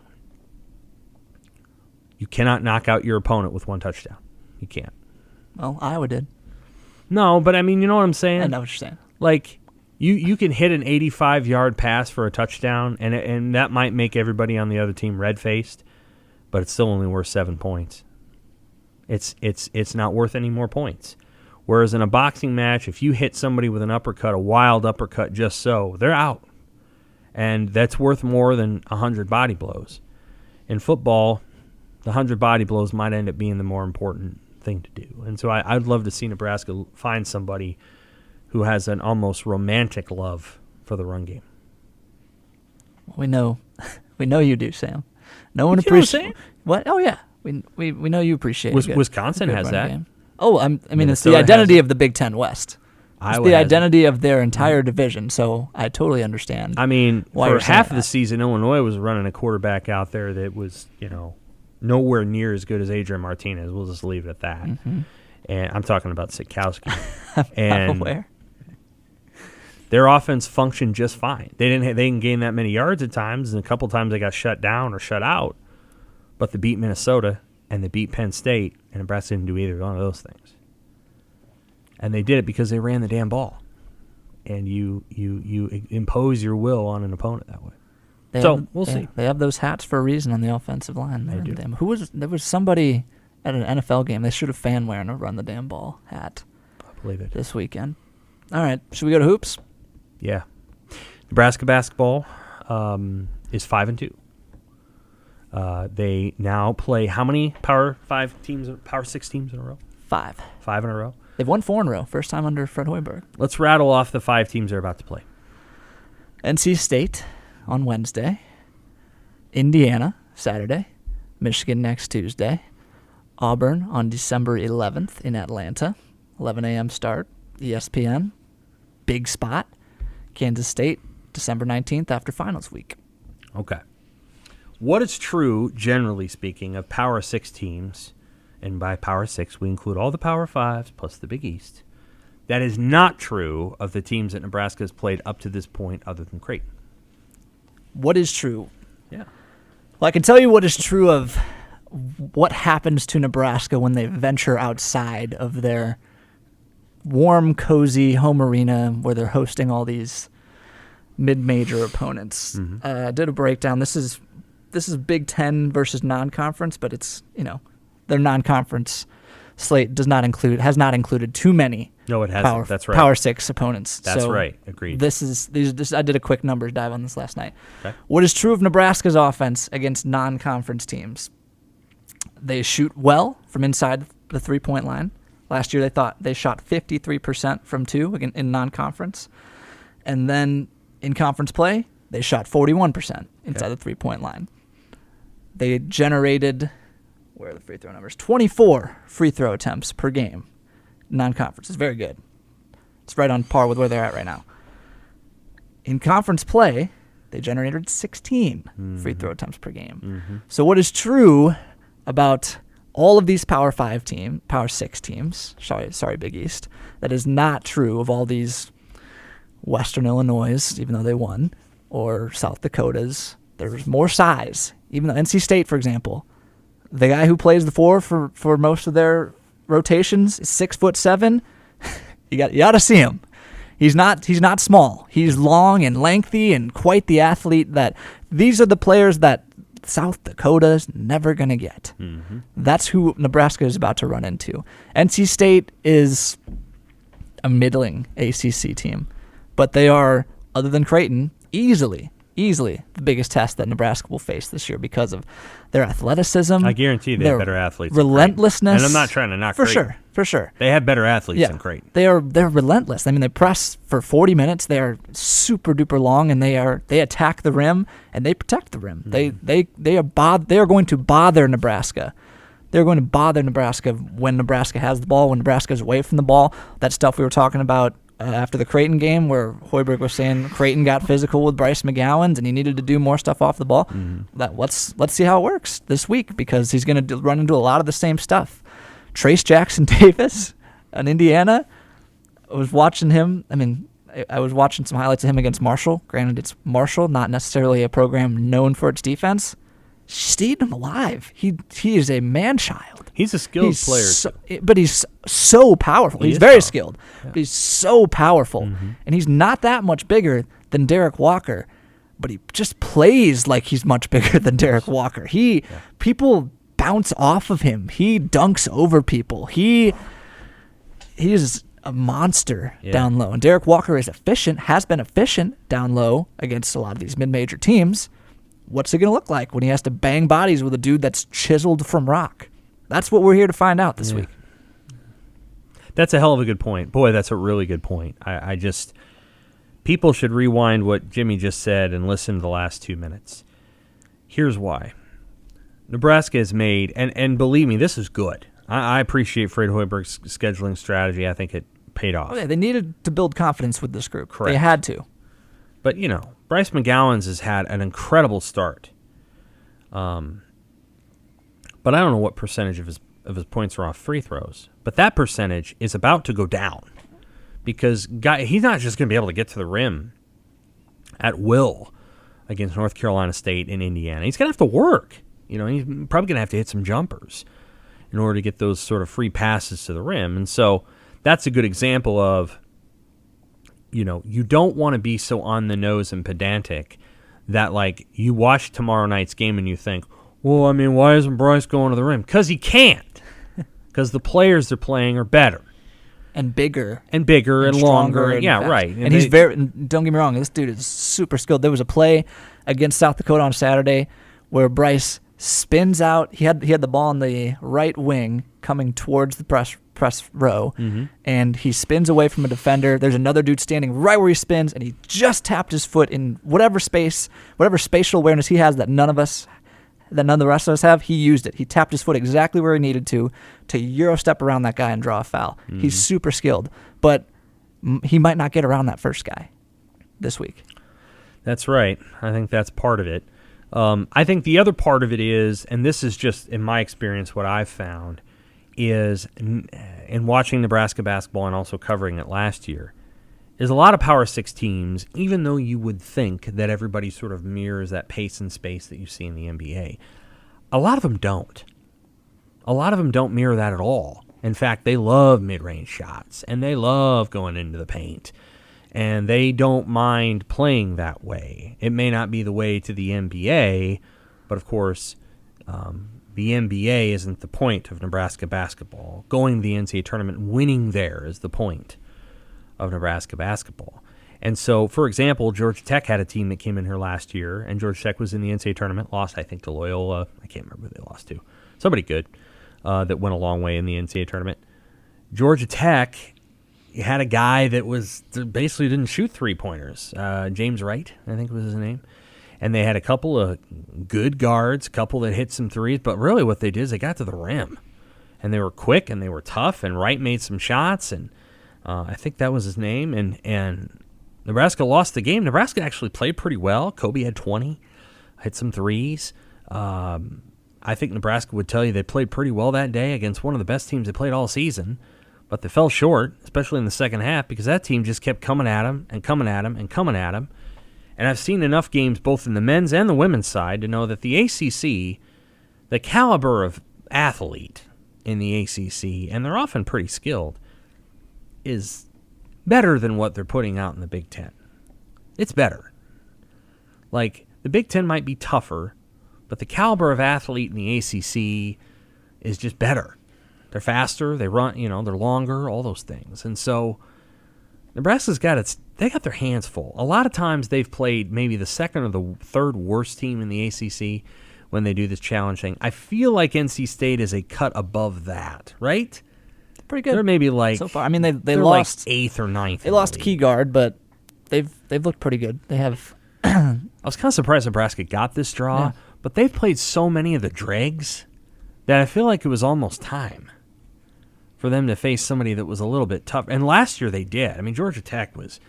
You cannot knock out your opponent with 1 touchdown. You can't. Well, Iowa did. No, but I mean, you know what I'm saying? I know what you're saying. Like, you can hit an 85-yard pass for a touchdown, and that might make everybody on the other team red-faced, but it's still only worth 7 points. It's not worth any more points. Whereas in a boxing match, if you hit somebody with an uppercut, a wild uppercut just so, they're out. And that's worth more than 100 body blows. In football, the 100 body blows might end up being the more important thing to do. And so I'd love to see Nebraska find somebody who has an almost romantic love for the run game. We know you do, Sam. No one appreciates what? Oh yeah, we know you appreciate it. Wisconsin has that. Game. Oh, I mean, Minnesota it's the identity of the Big Ten West. Iowa It's the identity of their entire division. So I totally understand. I mean, why for half of the season, Illinois was running a quarterback out there that was, nowhere near as good as Adrian Martinez. We'll just leave it at that. Mm-hmm. And I'm talking about Sikowski. I'm aware. Their offense functioned just fine. They didn't gain that many yards at times, and a couple times they got shut down or shut out. But they beat Minnesota and they beat Penn State, and Nebraska didn't do either one of those things. And they did it because they ran the damn ball, and you impose your will on an opponent that way. We'll see. They have those hats for a reason on the offensive line. They do. There was somebody at an NFL game. They should have fan wearing a run the damn ball hat. I believe it. This weekend. All right, should we go to hoops? Yeah. Nebraska Basketball is 5-2. They now play how many Power 6 teams in a row? 5. 5 in a row. They've won 4 in a row. First time under Fred Hoiberg. Let's rattle off the 5 teams they're about to play. NC State on Wednesday. Indiana Saturday. Michigan next Tuesday. Auburn on December 11th in Atlanta. 11 a.m. start. ESPN. Big spot. Kansas State, December 19th after finals week. Okay. What is true, generally speaking, of Power 6 teams, and by Power 6 we include all the Power 5s plus the Big East, that is not true of the teams that Nebraska has played up to this point other than Creighton? What is true? Yeah. Well, I can tell you what is true of what happens to Nebraska when they venture outside of their warm, cozy home arena where they're hosting all these mid-major opponents. Mm-hmm. I did a breakdown. This is Big Ten versus non-conference, but it's their non-conference slate has not included too many. No, it hasn't. That's right. Power 6 opponents. That's so right. Agreed. This I did a quick numbers dive on this last night. Okay. What is true of Nebraska's offense against non-conference teams? They shoot well from inside the 3-point line. Last year they shot 53% from 2 in non-conference. And then in conference play, they shot 41% inside the 3-point line. They generated, where are the free throw numbers? 24 free throw attempts per game. Non-conference is very good. It's right on par with where they're at right now. In conference play, they generated 16 free throw attempts per game. Mm-hmm. So what is true about all of these Power 6 teams, sorry, Big East, that is not true of all these Western Illinois, even though they won, or South Dakotas. There's more size. Even though NC State, for example, the guy who plays the 4 for most of their rotations is 6'7". You got to see him. He's not small. He's long and lengthy and quite the athlete. That these are the players that South Dakota's never going to get. Mm-hmm. That's who Nebraska is about to run into. NC State is a middling ACC team, but they are, other than Creighton, easily the biggest test that Nebraska will face this year because of their athleticism. I guarantee they have better athletes. Relentlessness. And I'm not trying to knock Creighton. For sure. They have better athletes than Creighton. They're relentless. I mean, they press for 40 minutes. They are super duper long, and they attack the rim and they protect the rim. Mm-hmm. They are going to bother Nebraska. They're going to bother Nebraska when Nebraska has the ball, when Nebraska is away from the ball. That stuff we were talking about after the Creighton game where Hoiberg was saying Creighton got physical with Bryce McGowan and he needed to do more stuff off the ball. Let's see how it works this week because he's going to run into a lot of the same stuff. Trace Jackson Davis in Indiana, I was watching him. I was watching some highlights of him against Marshall. Granted, it's Marshall, not necessarily a program known for its defense. Stayed him alive. He is a man-child. He's a skilled player. But he's so powerful. He's very skilled. Yeah. But he's so powerful. And he's not that much bigger than Derek Walker. But he just plays like he's much bigger than Derek Walker. People bounce off of him. He dunks over people. He is a monster down low. And Derek Walker is efficient, has been efficient down low against a lot of these mid-major teams. What's it going to look like when he has to bang bodies with a dude that's chiseled from rock? That's what we're here to find out this week. That's a hell of a good point. Boy, that's a really good point. People should rewind what Jimmy just said and listen to the last 2 minutes. Here's why. Nebraska has made, and believe me, this is good. I appreciate Fred Hoiberg's scheduling strategy. I think it paid off. Oh, yeah, they needed to build confidence with this group. Correct. They had to. But, Bryce McGowan's has had an incredible start. But I don't know what percentage of his points are off free throws. But that percentage is about to go down because he's not just going to be able to get to the rim at will against North Carolina State and Indiana. He's going to have to work. He's probably going to have to hit some jumpers in order to get those sort of free passes to the rim. And so that's a good example of, you don't want to be so on the nose and pedantic that, you watch tomorrow night's game and you think, well, why isn't Bryce going to the rim? Because he can't. Because the players they're playing are better. And bigger. And longer. And fast. Right. And he's don't get me wrong, this dude is super skilled. There was a play against South Dakota on Saturday where Bryce spins out. He had the ball on the right wing coming towards the press row, and he spins away from a defender. There's another dude standing right where he spins, and he just tapped his foot in whatever spatial awareness he has that none of the rest of us have. He used it. He tapped his foot exactly where he needed to Euro step around that guy and draw a foul. He's super skilled, but he might not get around that first guy this week. That's right. I think that's part of it. I think the other part of it is, and this is just in my experience what I've found, is in watching Nebraska basketball and also covering it last year, is a lot of Power 6 teams, even though you would think that everybody sort of mirrors that pace and space that you see in the NBA, a lot of them don't. A lot of them don't mirror that at all. In fact, they love mid-range shots, and they love going into the paint, and they don't mind playing that way. It may not be the way to the NBA, but of course, the NBA isn't the point of Nebraska basketball. Going to the NCAA tournament, winning there is the point of Nebraska basketball. And so, for example, Georgia Tech had a team that came in here last year, and Georgia Tech was in the NCAA tournament, lost, I think, to Loyola. I can't remember who they lost to. Somebody good that went a long way in the NCAA tournament. Georgia Tech had a guy that basically didn't shoot three-pointers. James Wright, I think was his name. And they had a couple of good guards, a couple that hit some threes, but really what they did is they got to the rim. And they were quick and they were tough, and Wright made some shots, and I think that was his name. And Nebraska lost the game. Nebraska actually played pretty well. Kobe had 20, hit some threes. I think Nebraska would tell you they played pretty well that day against one of the best teams they played all season, but they fell short, especially in the second half, because that team just kept coming at them and coming at them and coming at them. And I've seen enough games both in the men's and the women's side to know that the ACC, the caliber of athlete in the ACC, and they're often pretty skilled, is better than what they're putting out in the Big Ten. It's better. Like, the Big Ten might be tougher, but the caliber of athlete in the ACC is just better. They're faster, they run, they're longer, all those things. And so Nebraska's they got their hands full. A lot of times they've played maybe the second or the third worst team in the ACC when they do this challenge thing. I feel like NC State is a cut above that, right? Pretty good. They're maybe like so far. They lost like 8th or 9th. They lost key guard, but they've looked pretty good. They have. I was kind of surprised Nebraska got this draw, but they've played so many of the dregs that I feel like it was almost time. for them to face somebody that was a little bit tough. And last year they did. I mean, Georgia Tech was,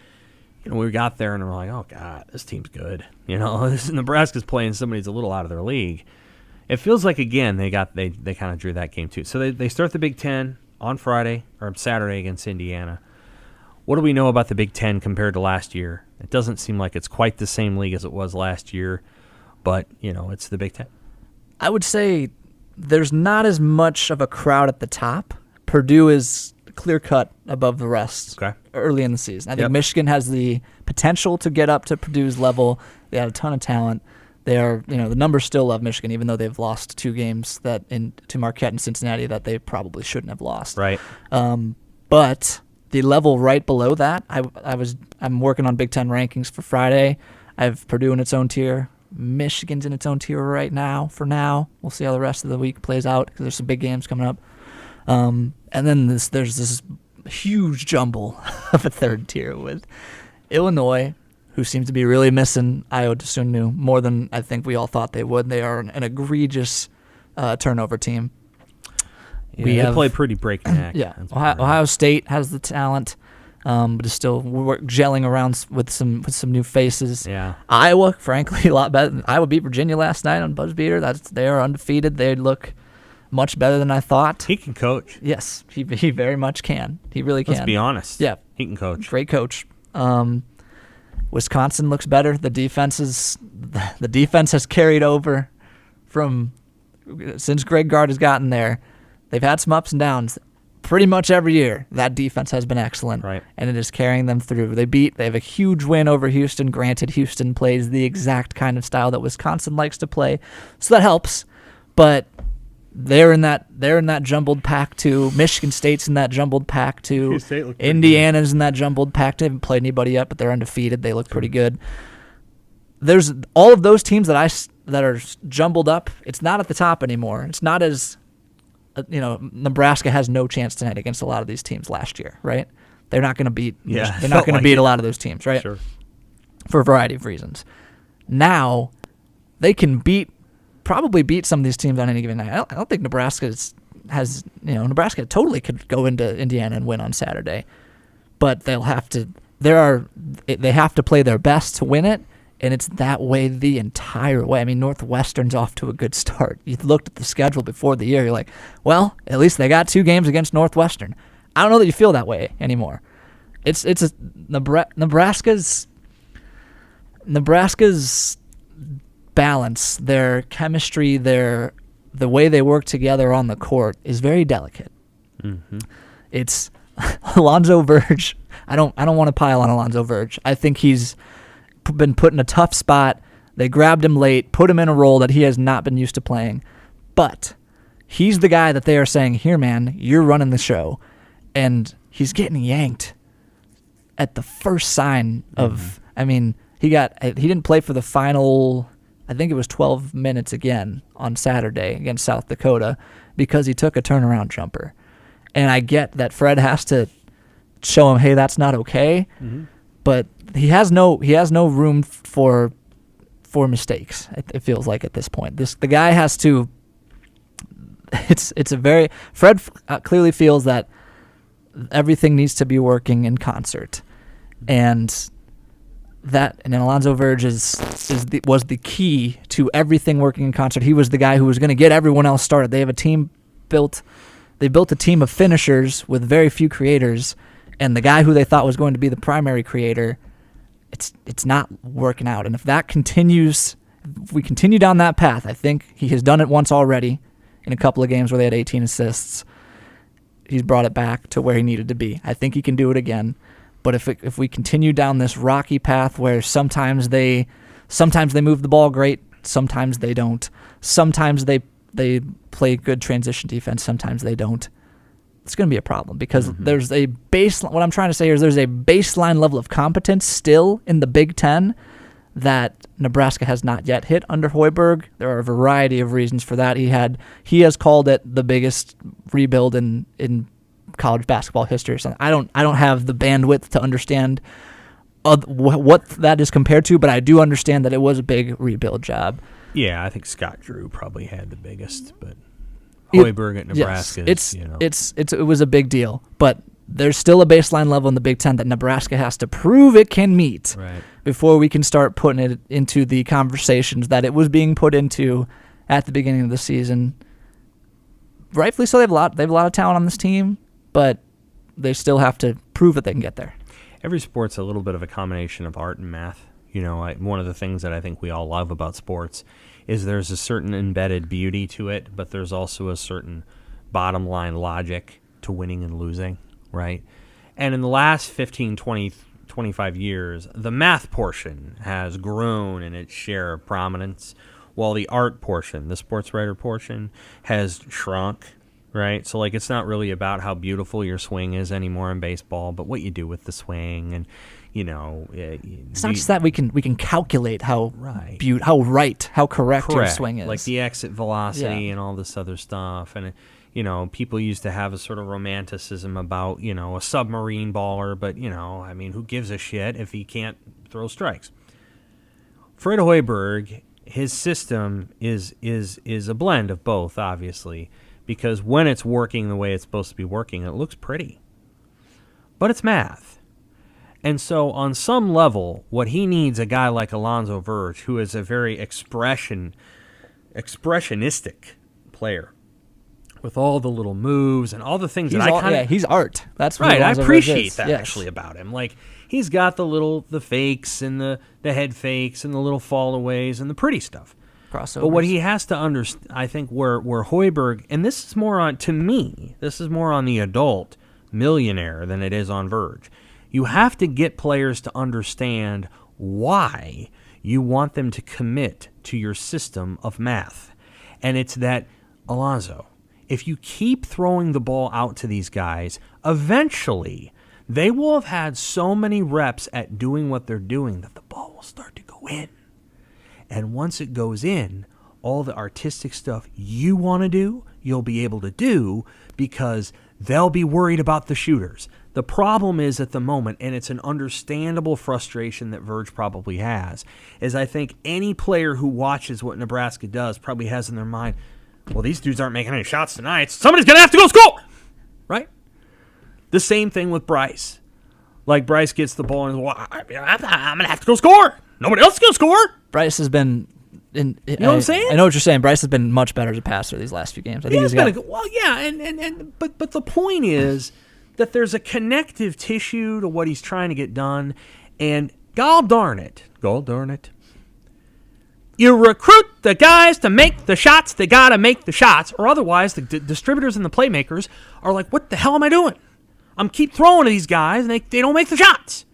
we got there and we're like, oh, God, this team's good. Nebraska's playing somebody that's a little out of their league. It feels like, again, they kind of drew that game too. So they start the Big Ten on Saturday against Indiana. What do we know about the Big Ten compared to last year? It doesn't seem like it's quite the same league as it was last year, but, it's the Big Ten. I would say there's not as much of a crowd at the top. Purdue is clear-cut above the rest early in the season. I think Michigan has the potential to get up to Purdue's level. They have a ton of talent. They are, the numbers still love Michigan, even though they've lost 2 games to Marquette and Cincinnati that they probably shouldn't have lost. Right. But the level right below that, I'm working on Big Ten rankings for Friday. I have Purdue in its own tier. Michigan's in its own tier right now. For now, we'll see how the rest of the week plays out because there's some big games coming up. And then there's this huge jumble of a third tier with Illinois, who seems to be really missing Ayo Dosunmu more than I think we all thought they would. They are an egregious turnover team. Yeah, they play pretty breakneck. Yeah, Ohio State has the talent, but is still gelling around with some new faces. Yeah, Iowa, frankly, a lot better. Iowa beat Virginia last night on Buzzbeater. They are undefeated. They look much better than I thought. He can coach. Yes, he very much can. He really can. Let's be honest. Yeah, he can coach. Great coach. Wisconsin looks better. The defense has carried over from since Greg Gard has gotten there. They've had some ups and downs. Pretty much every year, that defense has been excellent, right? And it is carrying them through. They have a huge win over Houston. Granted, Houston plays the exact kind of style that Wisconsin likes to play, so that helps. But they're in that jumbled pack too. Michigan State's in that jumbled pack too. Indiana's in that jumbled pack. They haven't played anybody yet, but they're undefeated. They look pretty good. There's all of those teams that are jumbled up. It's not at the top anymore. It's not as Nebraska has no chance tonight against a lot of these teams last year, right? They're not going to beat. Yeah, they're not going to beat a lot of those teams, right? Sure. For a variety of reasons. Now they can probably beat some of these teams on any given night. I don't think Nebraska totally could go into Indiana and win on Saturday, but they have to play their best to win it, and it's that way the entire way. I mean, Northwestern's off to a good start. You looked at the schedule before the year, you're like, well, at least they got 2 games against Northwestern. I don't know that you feel that way anymore. Nebraska's balance, their chemistry, the way they work together on the court is very delicate. Mm-hmm. It's Alonzo Verge. I don't want to pile on Alonzo Verge. I think he's been put in a tough spot. They grabbed him late, put him in a role that he has not been used to playing. But he's the guy that they are saying, here, man, you're running the show. And he's getting yanked at the first sign of, I mean, he didn't play for the final, I think it was 12 minutes again on Saturday against South Dakota because he took a turnaround jumper. And I get that Fred has to show him, hey, that's not okay. Mm-hmm. But he has no room for mistakes. It feels like at this point, the guy has to. Fred clearly feels that everything needs to be working in concert, and then Alonzo Verge was the key to everything working in concert. He was the guy who was going to get everyone else started. They have a team built. They built a team of finishers with very few creators. And the guy who they thought was going to be the primary creator, it's not working out. And if we continue down that path, I think he has done it once already in a couple of games where they had 18 assists. He's brought it back to where he needed to be. I think he can do it again. But if we continue down this rocky path where sometimes they move the ball great, sometimes they don't. Sometimes they play good transition defense, sometimes they don't. It's going to be a problem because there's a baseline. What I'm trying to say here is there's a baseline level of competence still in the Big Ten that Nebraska has not yet hit under Hoiberg. There are a variety of reasons for that. He has called it the biggest rebuild in college basketball history or something. I don't have the bandwidth to understand what that is compared to, but I do understand that it was a big rebuild job. Yeah, I think Scott Drew probably had the biggest, but Hoiberg at Nebraska. Yes, it was a big deal, but there's still a baseline level in the Big Ten that Nebraska has to prove it can meet before we can start putting it into the conversations that it was being put into at the beginning of the season. Rightfully so, they have a lot of talent on this team, but they still have to prove that they can get there. Every sport's a little bit of a combination of art and math. One of the things that I think we all love about sports is there's a certain embedded beauty to it, but there's also a certain bottom line logic to winning and losing, right? And in the last 15, 20, 25 years, the math portion has grown in its share of prominence, while the art portion, the sports writer portion, has shrunk, right? So, it's not really about how beautiful your swing is anymore in baseball, but what you do with the swing. And, it's not just that we can calculate how correct your swing is. Like the exit velocity and all this other stuff. And, people used to have a sort of romanticism about, a submarine baller, but, who gives a shit if he can't throw strikes? Fred Hoiberg, his system is a blend of both, obviously, because when it's working the way it's supposed to be working, it looks pretty. But it's math. And so on some level, what he needs a guy like Alonzo Verge, who is a very expressionistic player, with all the little moves and all the things he's art. That's what right. I Alonzo appreciate Verge is. that actually about him. He's got the fakes and the head fakes and the little fallaways and the pretty stuff. Crossovers. But what he has to understand, I think, where Hoiberg, and this is more on the adult millionaire than it is on Verge. You have to get players to understand why you want them to commit to your system of math. And it's that, Alonzo, if you keep throwing the ball out to these guys, eventually they will have had so many reps at doing what they're doing that the ball will start to go in. And once it goes in, all the artistic stuff you want to do, you'll be able to do because they'll be worried about the shooters. The problem is at the moment, and it's an understandable frustration that Verge probably has, is I think any player who watches what Nebraska does probably has in their mind, well, these dudes aren't making any shots tonight. Somebody's going to have to go score, right? The same thing with Bryce. Bryce gets the ball and, I'm going to have to go score. Nobody else is going to score. Bryce has been... you know what I'm saying? I know what you're saying. Bryce has been much better as a passer these last few games. I think but the point is that there's a connective tissue to what he's trying to get done, and gol darn it, you recruit the guys to make the shots. They got to make the shots, or otherwise the distributors and the playmakers are like, what the hell am I doing? I'm keep throwing to these guys, and they don't make the shots.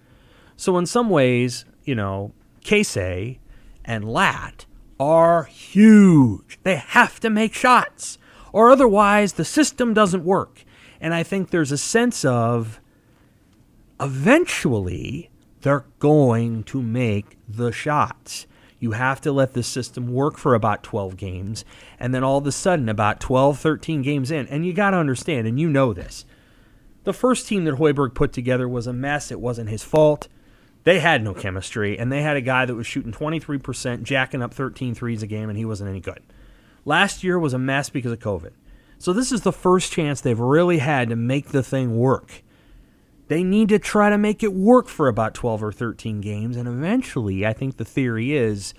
So in some ways, Casey and Lat are huge. They have to make shots, or otherwise the system doesn't work. And I think there's a sense of eventually they're going to make the shots. You have to let the system work for about 12 games, and then all of a sudden about 12, 13 games in, and you got to understand, and you know this, the first team that Hoiberg put together was a mess. It wasn't his fault. They had no chemistry, and they had a guy that was shooting 23%, jacking up 13 threes a game, and he wasn't any good. Last year was a mess because of COVID. So this is the first chance they've really had to make the thing work. They need to try to make it work for about 12 or 13 games, and eventually, I think the theory is,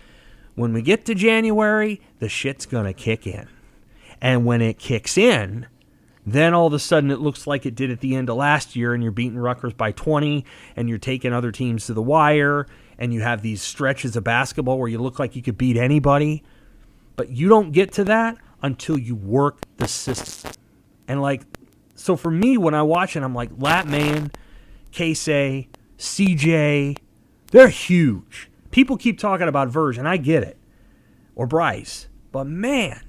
when we get to January, the shit's going to kick in. And when it kicks in, then all of a sudden it looks like it did at the end of last year, and you're beating Rutgers by 20, and you're taking other teams to the wire, and you have these stretches of basketball where you look like you could beat anybody. But you don't get to that until you work the system. And so for me, when I watch it, I'm like, Latman, Casey, CJ, they're huge. People keep talking about Verge, and I get it. Or Bryce. But man,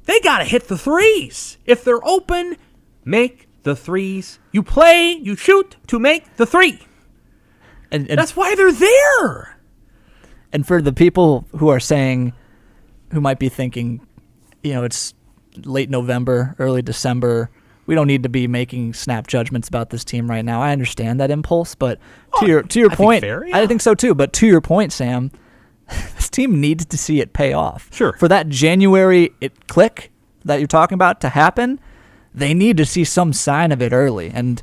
they got to hit the threes. If they're open, make the threes. You play, you shoot to make the three. And that's why they're there. And for the people who are saying, who might be thinking, it's late November, early December, we don't need to be making snap judgments about this team right now. I understand that impulse, but to your point, fair, yeah. I think so too. But to your point, Sam, this team needs to see it pay off. Sure. For that January click, that you're talking about to happen, they need to see some sign of it early. And,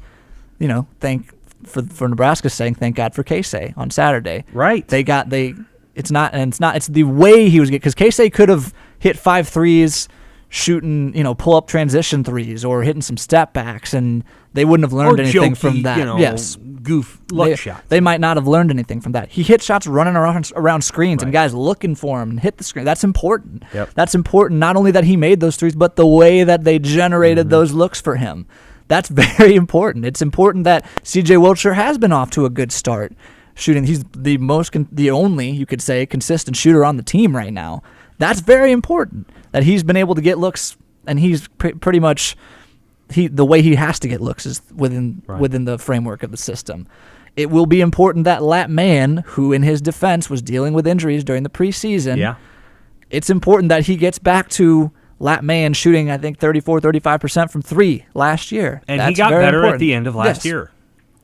for Nebraska's sake, thank God for Casey on Saturday. Right. It's the way he was getting, because Casey could have hit 5 threes, shooting, pull up transition threes or hitting some step backs, and they wouldn't have learned anything from that. Yes. Goof luck shots. They might not have learned anything from that. He hit shots running around screens and guys looking for him and hit the screen. That's important. Yep. That's important, not only that he made those threes, but the way that they generated those looks for him. That's very important. It's important that C.J. Wiltshire has been off to a good start shooting. He's the only, you could say, consistent shooter on the team right now. That's very important that he's been able to get looks, and he's pretty much the way he has to get looks is within the framework of the system. It will be important that Lat Mayen, who in his defense was dealing with injuries during the preseason, it's important that he gets back to Lat Mayen shooting, I think, 34-35% from 3 last year. And he got better at the end of last year.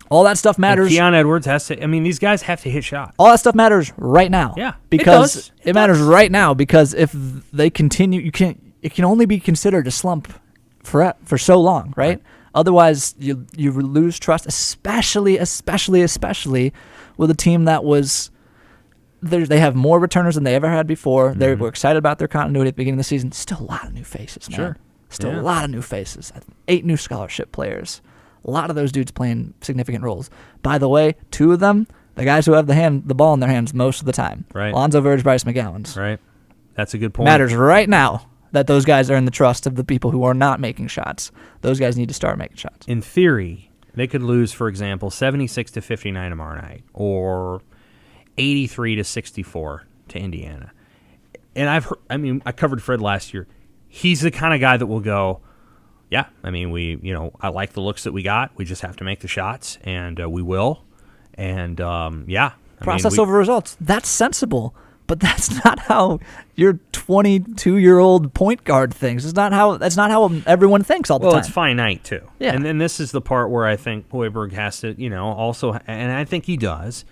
All that stuff matters. And Keon Edwards has to. These guys have to hit shots. All that stuff matters right now. Yeah, because it matters right now. Because if they continue, it can only be considered a slump for so long, right? Otherwise, you lose trust, especially with a team that was. They have more returners than they ever had before. They were excited about their continuity at the beginning of the season. Still a lot of new faces, man. Sure. Still a lot of new faces. 8 new scholarship players. A lot of those dudes playing significant roles. By the way, 2 of them, the guys who have the ball in their hands most of the time. Right. Lonzo Verge, Bryce McGowan's. Right. That's a good point. Matters right now that those guys are in the trust of the people who are not making shots. Those guys need to start making shots. In theory, they could lose, for example, 76-59 tomorrow night, or 83-64 to Indiana. And I covered Fred last year. He's the kind of guy that will go, yeah, I like the looks that we got. We just have to make the shots, and we will. And process over results. That's sensible, but that's not how your 22-year-old point guard thinks. That's not how everyone thinks all the time. Well, it's finite too. Yeah. And then this is the part where I think Hoiberg has to, also, and I think he does.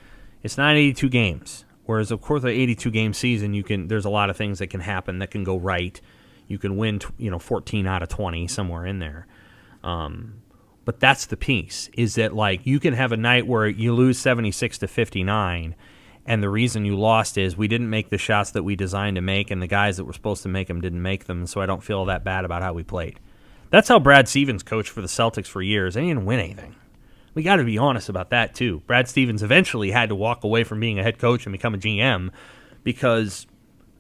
It's not 82 games. Whereas, of course, the 82-game season, there's a lot of things that can happen that can go right. You can win, 14 out of 20, somewhere in there. But that's the piece, is that, you can have a night where you lose 76-59, and the reason you lost is we didn't make the shots that we designed to make, and the guys that were supposed to make them didn't make them, so I don't feel that bad about how we played. That's how Brad Stevens coached for the Celtics for years. They didn't win anything. We got to be honest about that, too. Brad Stevens eventually had to walk away from being a head coach and become a GM because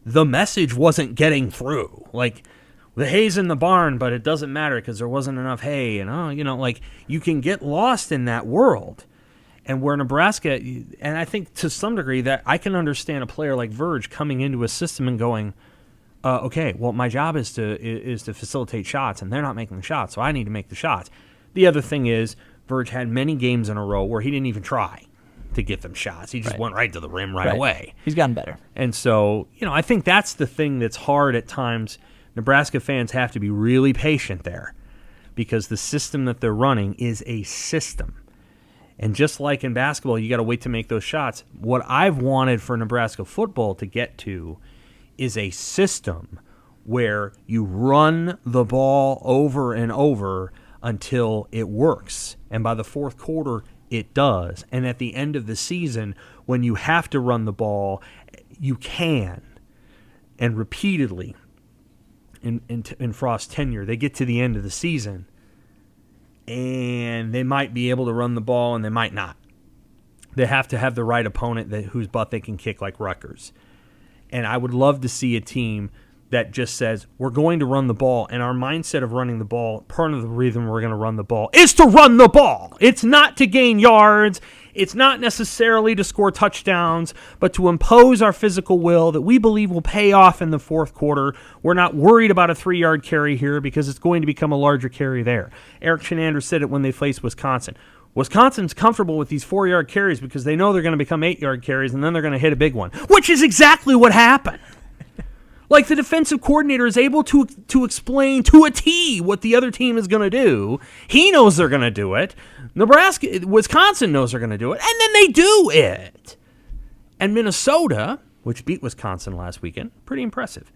the message wasn't getting through. The hay's in the barn, but it doesn't matter because there wasn't enough hay. And, you can get lost in that world. And where Nebraska, and I think to some degree that I can understand a player like Verge coming into a system and going, okay, well, my job is to facilitate shots, and they're not making the shots, so I need to make the shots. The other thing is, Verge had many games in a row where he didn't even try to get them shots. He just went right to the rim right away. He's gotten better. And so, I think that's the thing that's hard at times. Nebraska fans have to be really patient there because the system that they're running is a system. And just like in basketball, you got to wait to make those shots. What I've wanted for Nebraska football to get to is a system where you run the ball over and over until it works. And by the fourth quarter, it does. And at the end of the season, when you have to run the ball, you can. And repeatedly, in Frost's tenure, they get to the end of the season, and they might be able to run the ball, and they might not. They have to have the right opponent whose butt they can kick, like Rutgers. And I would love to see a team that just says, we're going to run the ball, and our mindset of running the ball, part of the reason we're going to run the ball is to run the ball. It's not to gain yards. It's not necessarily to score touchdowns, but to impose our physical will that we believe will pay off in the fourth quarter. We're not worried about a 3-yard carry here because it's going to become a larger carry there. Eric Chenander said it when they faced Wisconsin. Wisconsin's comfortable with these 4-yard carries because they know they're going to become 8-yard carries, and then they're going to hit a big one, which is exactly what happened. The defensive coordinator is able to explain to a T what the other team is going to do. He knows they're going to do it. Wisconsin knows they're going to do it, and then they do it. And Minnesota, which beat Wisconsin last weekend, pretty impressive.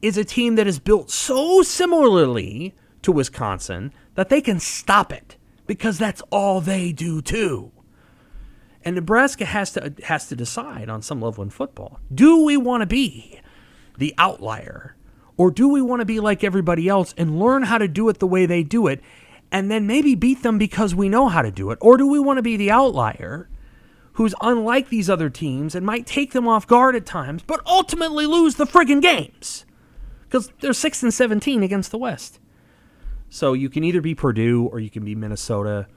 is a team that is built so similarly to Wisconsin that they can stop it because that's all they do too. And Nebraska has to decide on some level in football. Do we want to be the outlier, or do we want to be like everybody else and learn how to do it the way they do it and then maybe beat them because we know how to do it? Or do we want to be the outlier who's unlike these other teams and might take them off guard at times, but ultimately lose the friggin' games because they're 6-17 against the West? So you can either be Purdue or you can be Minnesota.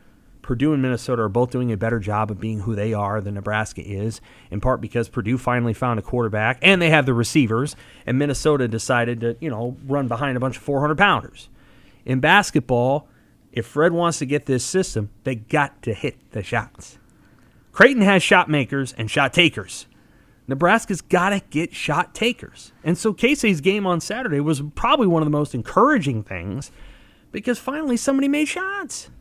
Purdue and Minnesota are both doing a better job of being who they are than Nebraska is, in part because Purdue finally found a quarterback and they have the receivers, and Minnesota decided to, run behind a bunch of 400-pounders. In basketball, if Fred wants to get this system, they got to hit the shots. Creighton has shot makers and shot takers. Nebraska's got to get shot takers. And so Casey's game on Saturday was probably one of the most encouraging things because finally somebody made shots.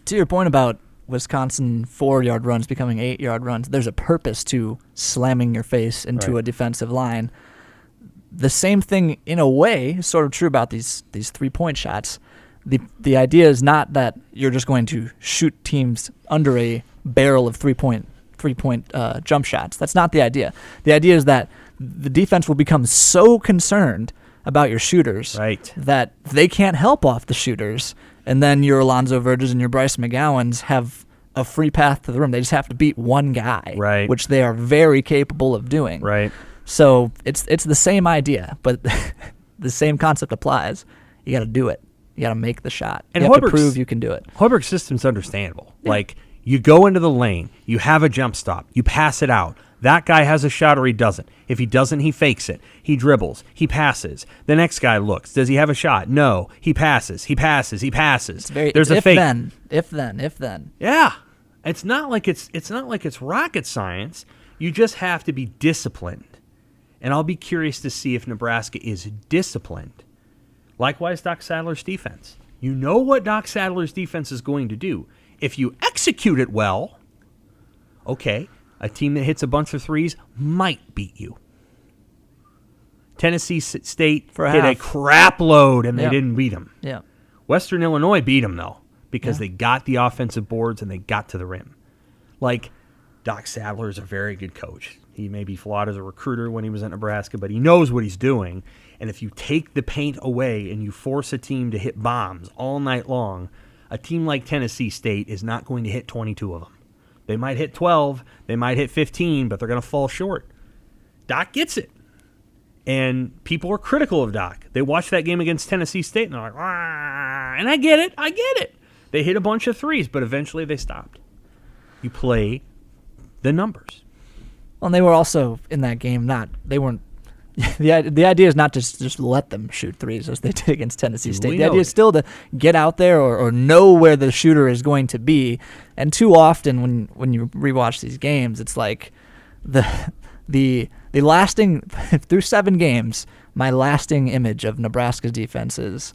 To your point about Wisconsin 4-yard runs becoming 8-yard runs, there's a purpose to slamming your face into a defensive line. The same thing, in a way, is sort of true about these 3-point shots. The idea is not that you're just going to shoot teams under a barrel of three-point jump shots. That's not the idea. The idea is that the defense will become so concerned about your shooters that they can't help off the shooters. And then your Alonzo Verges and your Bryce McGowans have a free path to the rim. They just have to beat one guy, which they are very capable of doing. Right. So it's the same idea, but the same concept applies. You got to do it. You got to make the shot. And you have to prove you can do it. Hoiberg's system's understandable. Yeah. Like, you go into the lane, you have a jump stop, you pass it out. That guy has a shot or he doesn't. If he doesn't, he fakes it. He dribbles. He passes. The next guy looks. Does he have a shot? No. He passes. There's a fake. If then. Yeah. It's not like it's rocket science. You just have to be disciplined. And I'll be curious to see if Nebraska is disciplined. Likewise, Doc Sadler's defense. You know what Doc Sadler's defense is going to do. If you execute it well, okay, a team that hits a bunch of threes might beat you. Tennessee State hit a crap load and they didn't beat them. Yeah. Western Illinois beat them, though, because they got the offensive boards and they got to the rim. Like, Doc Sadler is a very good coach. He may be flawed as a recruiter when he was at Nebraska, but he knows what he's doing. And if you take the paint away and you force a team to hit bombs all night long, a team like Tennessee State is not going to hit 22 of them. They might hit 12, they might hit 15, but they're going to fall short. Doc gets it. And people are critical of Doc. They watch that game against Tennessee State and they're like, ah, and I get it. They hit a bunch of threes, but eventually they stopped. You play the numbers. Well, and they were also in that game they weren't. The idea is not to just let them shoot threes as they did against Tennessee State. The idea is still to get out there or know where the shooter is going to be. And too often when you rewatch these games, it's like the lasting through 7 games, my lasting image of Nebraska's defense is,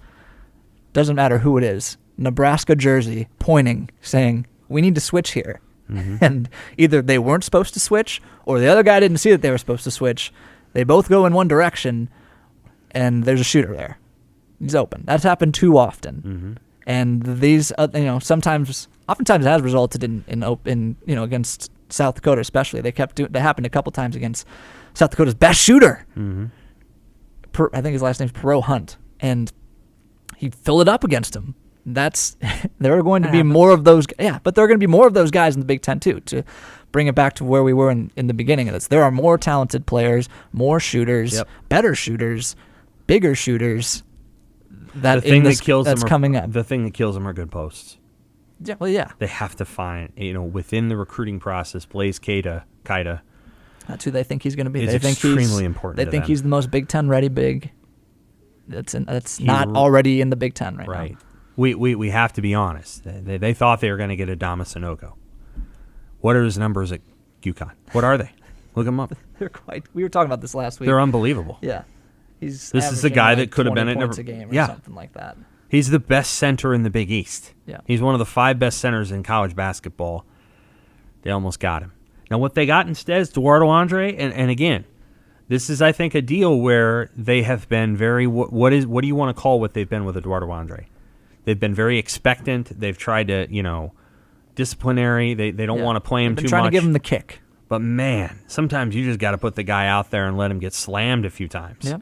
doesn't matter who it is, Nebraska jersey pointing, saying, we need to switch here. Mm-hmm. And either they weren't supposed to switch or the other guy didn't see that they were supposed to switch. They both go in one direction, and there's a shooter there. He's open. That's happened too often. Mm-hmm. And these, oftentimes it has resulted in against South Dakota especially. They happened a couple times against South Dakota's best shooter. Mm-hmm. I think his last name's Perot Hunt, and he filled it up against him. There are going to be more of those. Yeah, but there are going to be more of those guys in the Big Ten too. To bring it back to where we were in the beginning of this, there are more talented players, more shooters, better shooters, bigger shooters. That's coming up. The thing that kills them are good posts. Yeah, well, yeah. They have to find, within the recruiting process, Blaze Keita. That's who they think he's going to be. It's extremely important. They think he's the most Big Ten ready big. That's not already in the Big Ten right now. We have to be honest. They thought they were going to get Adama Sanogo. What are his numbers at UConn? What are they? Look them up. We were talking about this last week. They're unbelievable. Yeah. This is the guy that could have been at a game or something like that. He's the best center in the Big East. Yeah. He's one of the 5 best centers in college basketball. They almost got him. Now what they got instead is Eduardo Andre, and again, This is, I think, a deal where they have been very. What do you want to call what they've been with Eduardo Andre? They've been very expectant. They've tried to, disciplinary. They don't want to play him too much. Trying to give him the kick. But man, sometimes you just got to put the guy out there and let him get slammed a few times. Yep.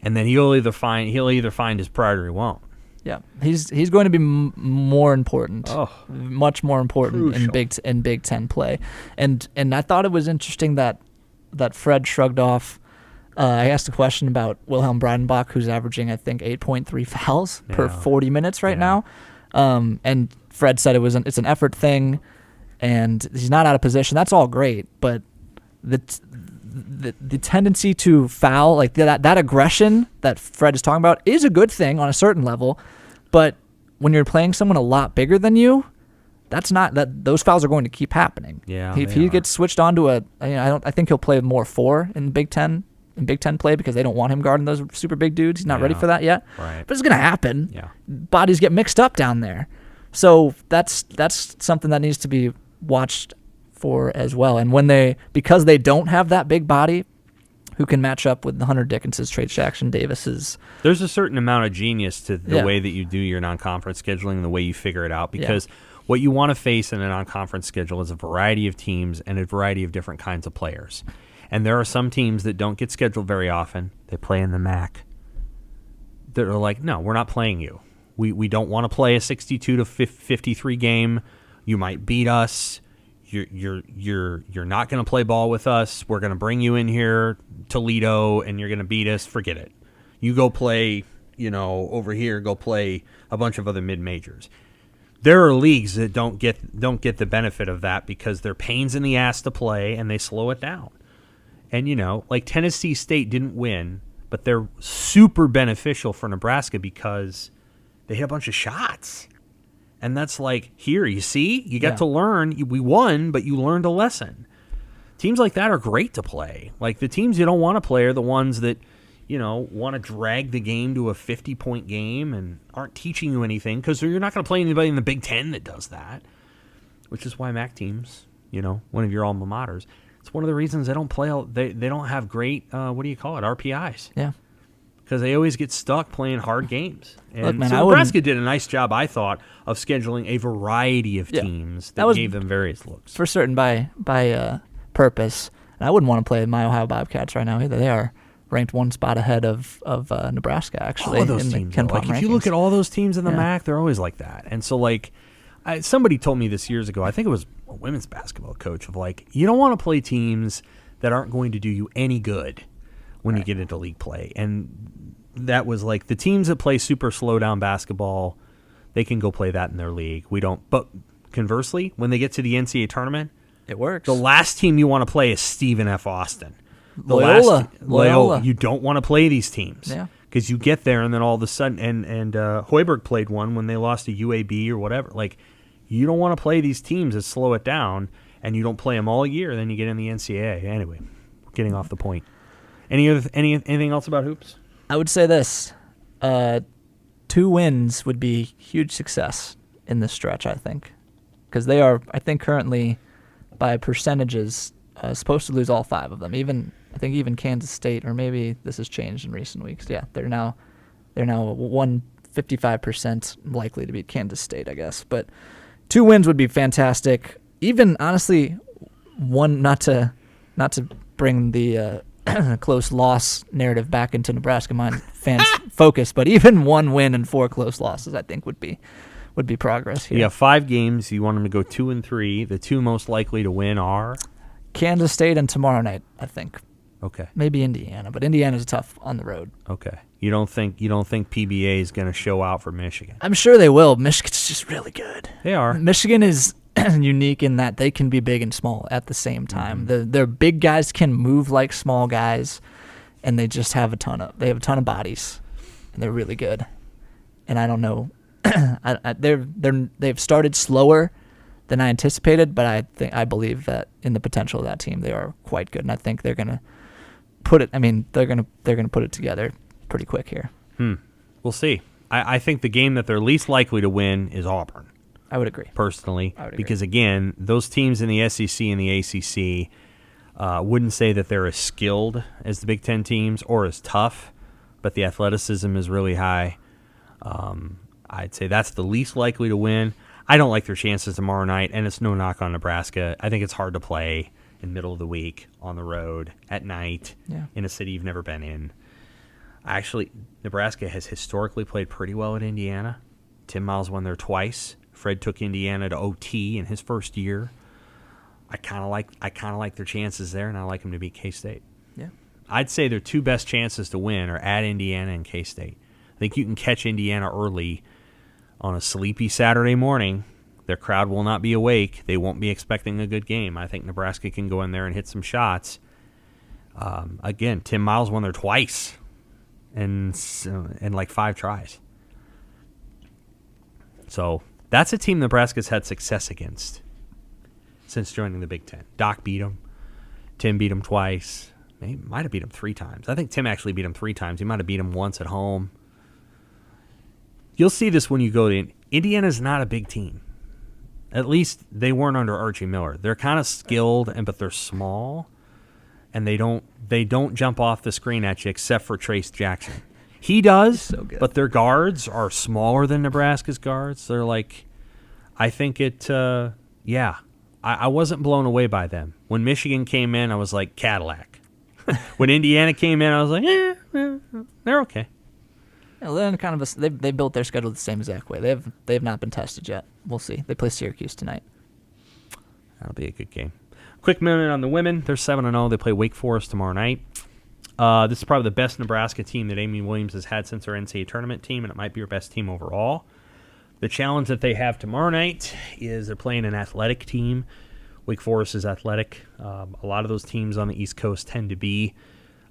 And then he'll either find his pride or he won't. Yeah, he's going to be more important, much more important in Big Ten play, and I thought it was interesting that Fred shrugged off. I asked a question about Wilhelm Breidenbach, who's averaging I think 8.3 fouls per 40 minutes right now, and Fred said it's an effort thing, and he's not out of position. That's all great, but the tendency to foul, like that aggression that Fred is talking about, is a good thing on a certain level, but when you're playing someone a lot bigger than you, that's not that. Those fouls are going to keep happening. Yeah, if he gets switched onto I think he'll play more 4 in Big Ten play because they don't want him guarding those super big dudes. He's not ready for that yet. Right. But it's gonna happen. Yeah, bodies get mixed up down there, so that's something that needs to be watched for as well. And because they don't have that big body who can match up with the Hunter Dickinsons, Trey Jackson Davises. There's a certain amount of genius to the way that you do your non-conference scheduling and the way you figure it out, because what you want to face in a non-conference schedule is a variety of teams and a variety of different kinds of players. And there are some teams that don't get scheduled very often. They play in the MAC. That are like, no, we're not playing you. We don't want to play a 62 to 53 game. You might beat us. You're not going to play ball with us. We're going to bring you in here, Toledo, and you're going to beat us. Forget it. You go play, over here. Go play a bunch of other mid majors. There are leagues that don't get the benefit of that because they're pains in the ass to play and they slow it down. And like Tennessee State didn't win, but they're super beneficial for Nebraska because they hit a bunch of shots. And that's like, here, you see? You got to learn. We won, but you learned a lesson. Teams like that are great to play. Like, the teams you don't want to play are the ones that, want to drag the game to a 50-point game and aren't teaching you anything, because you're not going to play anybody in the Big Ten that does that, which is why MAC teams, one of your alma maters, it's one of the reasons they don't play. They don't have great, RPIs. Yeah. Because they always get stuck playing hard games. And look, man, so Nebraska did a nice job, I thought, of scheduling a variety of teams that gave them various looks. For certain by purpose. And I wouldn't want to play my Ohio Bobcats right now either. They are ranked one spot ahead of Nebraska, actually. All of those teams. If you look at all those teams in the MAC, they're always like that. And so, somebody told me this years ago, I think it was a women's basketball coach, of you don't want to play teams that aren't going to do you any good when you get into league play. And that was the teams that play super slow down basketball, they can go play that in their league. We don't. But conversely, when they get to the NCAA tournament, it works. The last team you want to play is Stephen F. Austin. Loyola. You don't want to play these teams. Yeah. Because you get there and then all of a sudden, and Hoiberg played one when they lost to UAB or whatever. You don't want to play these teams that slow it down, and you don't play them all year, then you get in the NCAA. Anyway, we're getting off the point. Anything else about hoops? I would say this. 2 wins would be huge success in this stretch, I think. Because they are, I think, currently, by percentages, supposed to lose all 5 of them. Even Kansas State, or maybe this has changed in recent weeks. Yeah, they're now 55% likely to beat Kansas State, I guess. But 2 wins would be fantastic. Even, honestly, one, not to bring the close loss narrative back into Nebraska fans' focus, but even 1 win and 4 close losses, I think, would be progress here. You have 5 games. You want them to go 2-3. The 2 most likely to win are Kansas State and tomorrow night, I think. Okay. Maybe Indiana, but Indiana's tough on the road. Okay. You don't think PBA is going to show out for Michigan? I'm sure they will. Michigan's just really good. They are. Michigan is unique in that they can be big and small at the same time. Mm-hmm. Their big guys can move like small guys, and they just have a ton of bodies, and they're really good. And I don't know, they've started slower than I anticipated, but I believe that in the potential of that team, they are quite good, and I think they're gonna put it. I mean, they're gonna put it together pretty quick here. We'll see. I think the game that they're least likely to win is Auburn. I would agree. Personally, because again, those teams in the SEC and the ACC, Wouldn't say that they're as skilled as the Big Ten teams or as tough, but the athleticism is really high. I'd say that's the least likely to win. I don't like their chances tomorrow night, and it's no knock on Nebraska. I think it's hard to play in the middle of the week, on the road, at night, in a city you've never been in. Actually, Nebraska has historically played pretty well at Indiana. Tim Miles won there twice. Fred took Indiana to OT in his first year. I kind of like their chances there, and I like them to beat K-State. Yeah, I'd say their two best chances to win are at Indiana and K-State. I think you can catch Indiana early on a sleepy Saturday morning. Their crowd will not be awake. They won't be expecting a good game. I think Nebraska can go in there and hit some shots. Again, Tim Miles won there twice in like 5 tries. So that's a team Nebraska's had success against since joining the Big Ten. Doc beat them. Tim beat them twice. He might have beat them 3 times. I think Tim actually beat him 3 times. He might have beat him once at home. You'll see this when you go to Indiana's not a big team. At least they weren't under Archie Miller. They're kind of skilled, but they're small, and they don't jump off the screen at you except for Trace Jackson. He does, so good. But their guards are smaller than Nebraska's guards. They're like, I think it, I wasn't blown away by them. When Michigan came in, I was like, Cadillac. When Indiana came in, I was like, they're okay. Yeah, well, then kind of they built their schedule the same exact way. They have not been tested yet. We'll see. They play Syracuse tonight. That'll be a good game. Quick minute on the women. They're 7-0. They play Wake Forest tomorrow night. This is probably the best Nebraska team that Amy Williams has had since her NCAA tournament team, and it might be her best team overall. The challenge that they have tomorrow night is they're playing an athletic team. Wake Forest is athletic. A lot of those teams on the East Coast tend to be.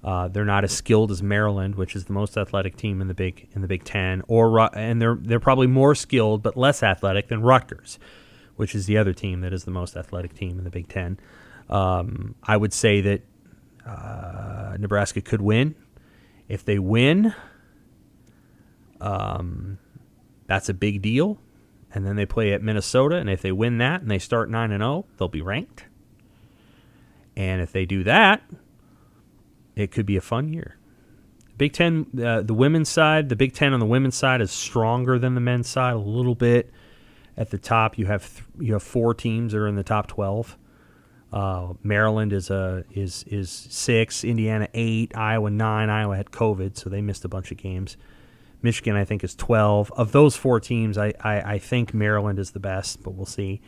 They're not as skilled as Maryland, which is the most athletic team in the Big Ten, and they're probably more skilled but less athletic than Rutgers, which is the other team that is the most athletic team in the Big Ten. I would say that Nebraska could win. If they win, that's a big deal. And then they play at Minnesota, and if they win that and they start 9-0, they'll be ranked. And if they do that, it could be a fun year. Big Ten, the women's side, the Big Ten on the women's side is stronger than the men's side a little bit. At the top, you have 4 teams that are in the top 12. Maryland is 6, Indiana 8, Iowa 9. Iowa had COVID, so they missed a bunch of games. Michigan, I think, is 12. Of those 4 teams, I think Maryland is the best, but we'll see.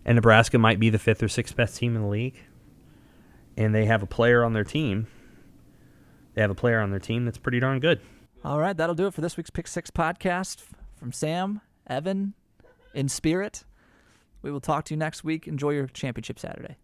And Nebraska might be the 5th or 6th best team in the league. And they have a player on their team. That's pretty darn good. All right, that'll do it for this week's Pick 6 podcast. From Sam, Evan, in spirit, we will talk to you next week. Enjoy your championship Saturday.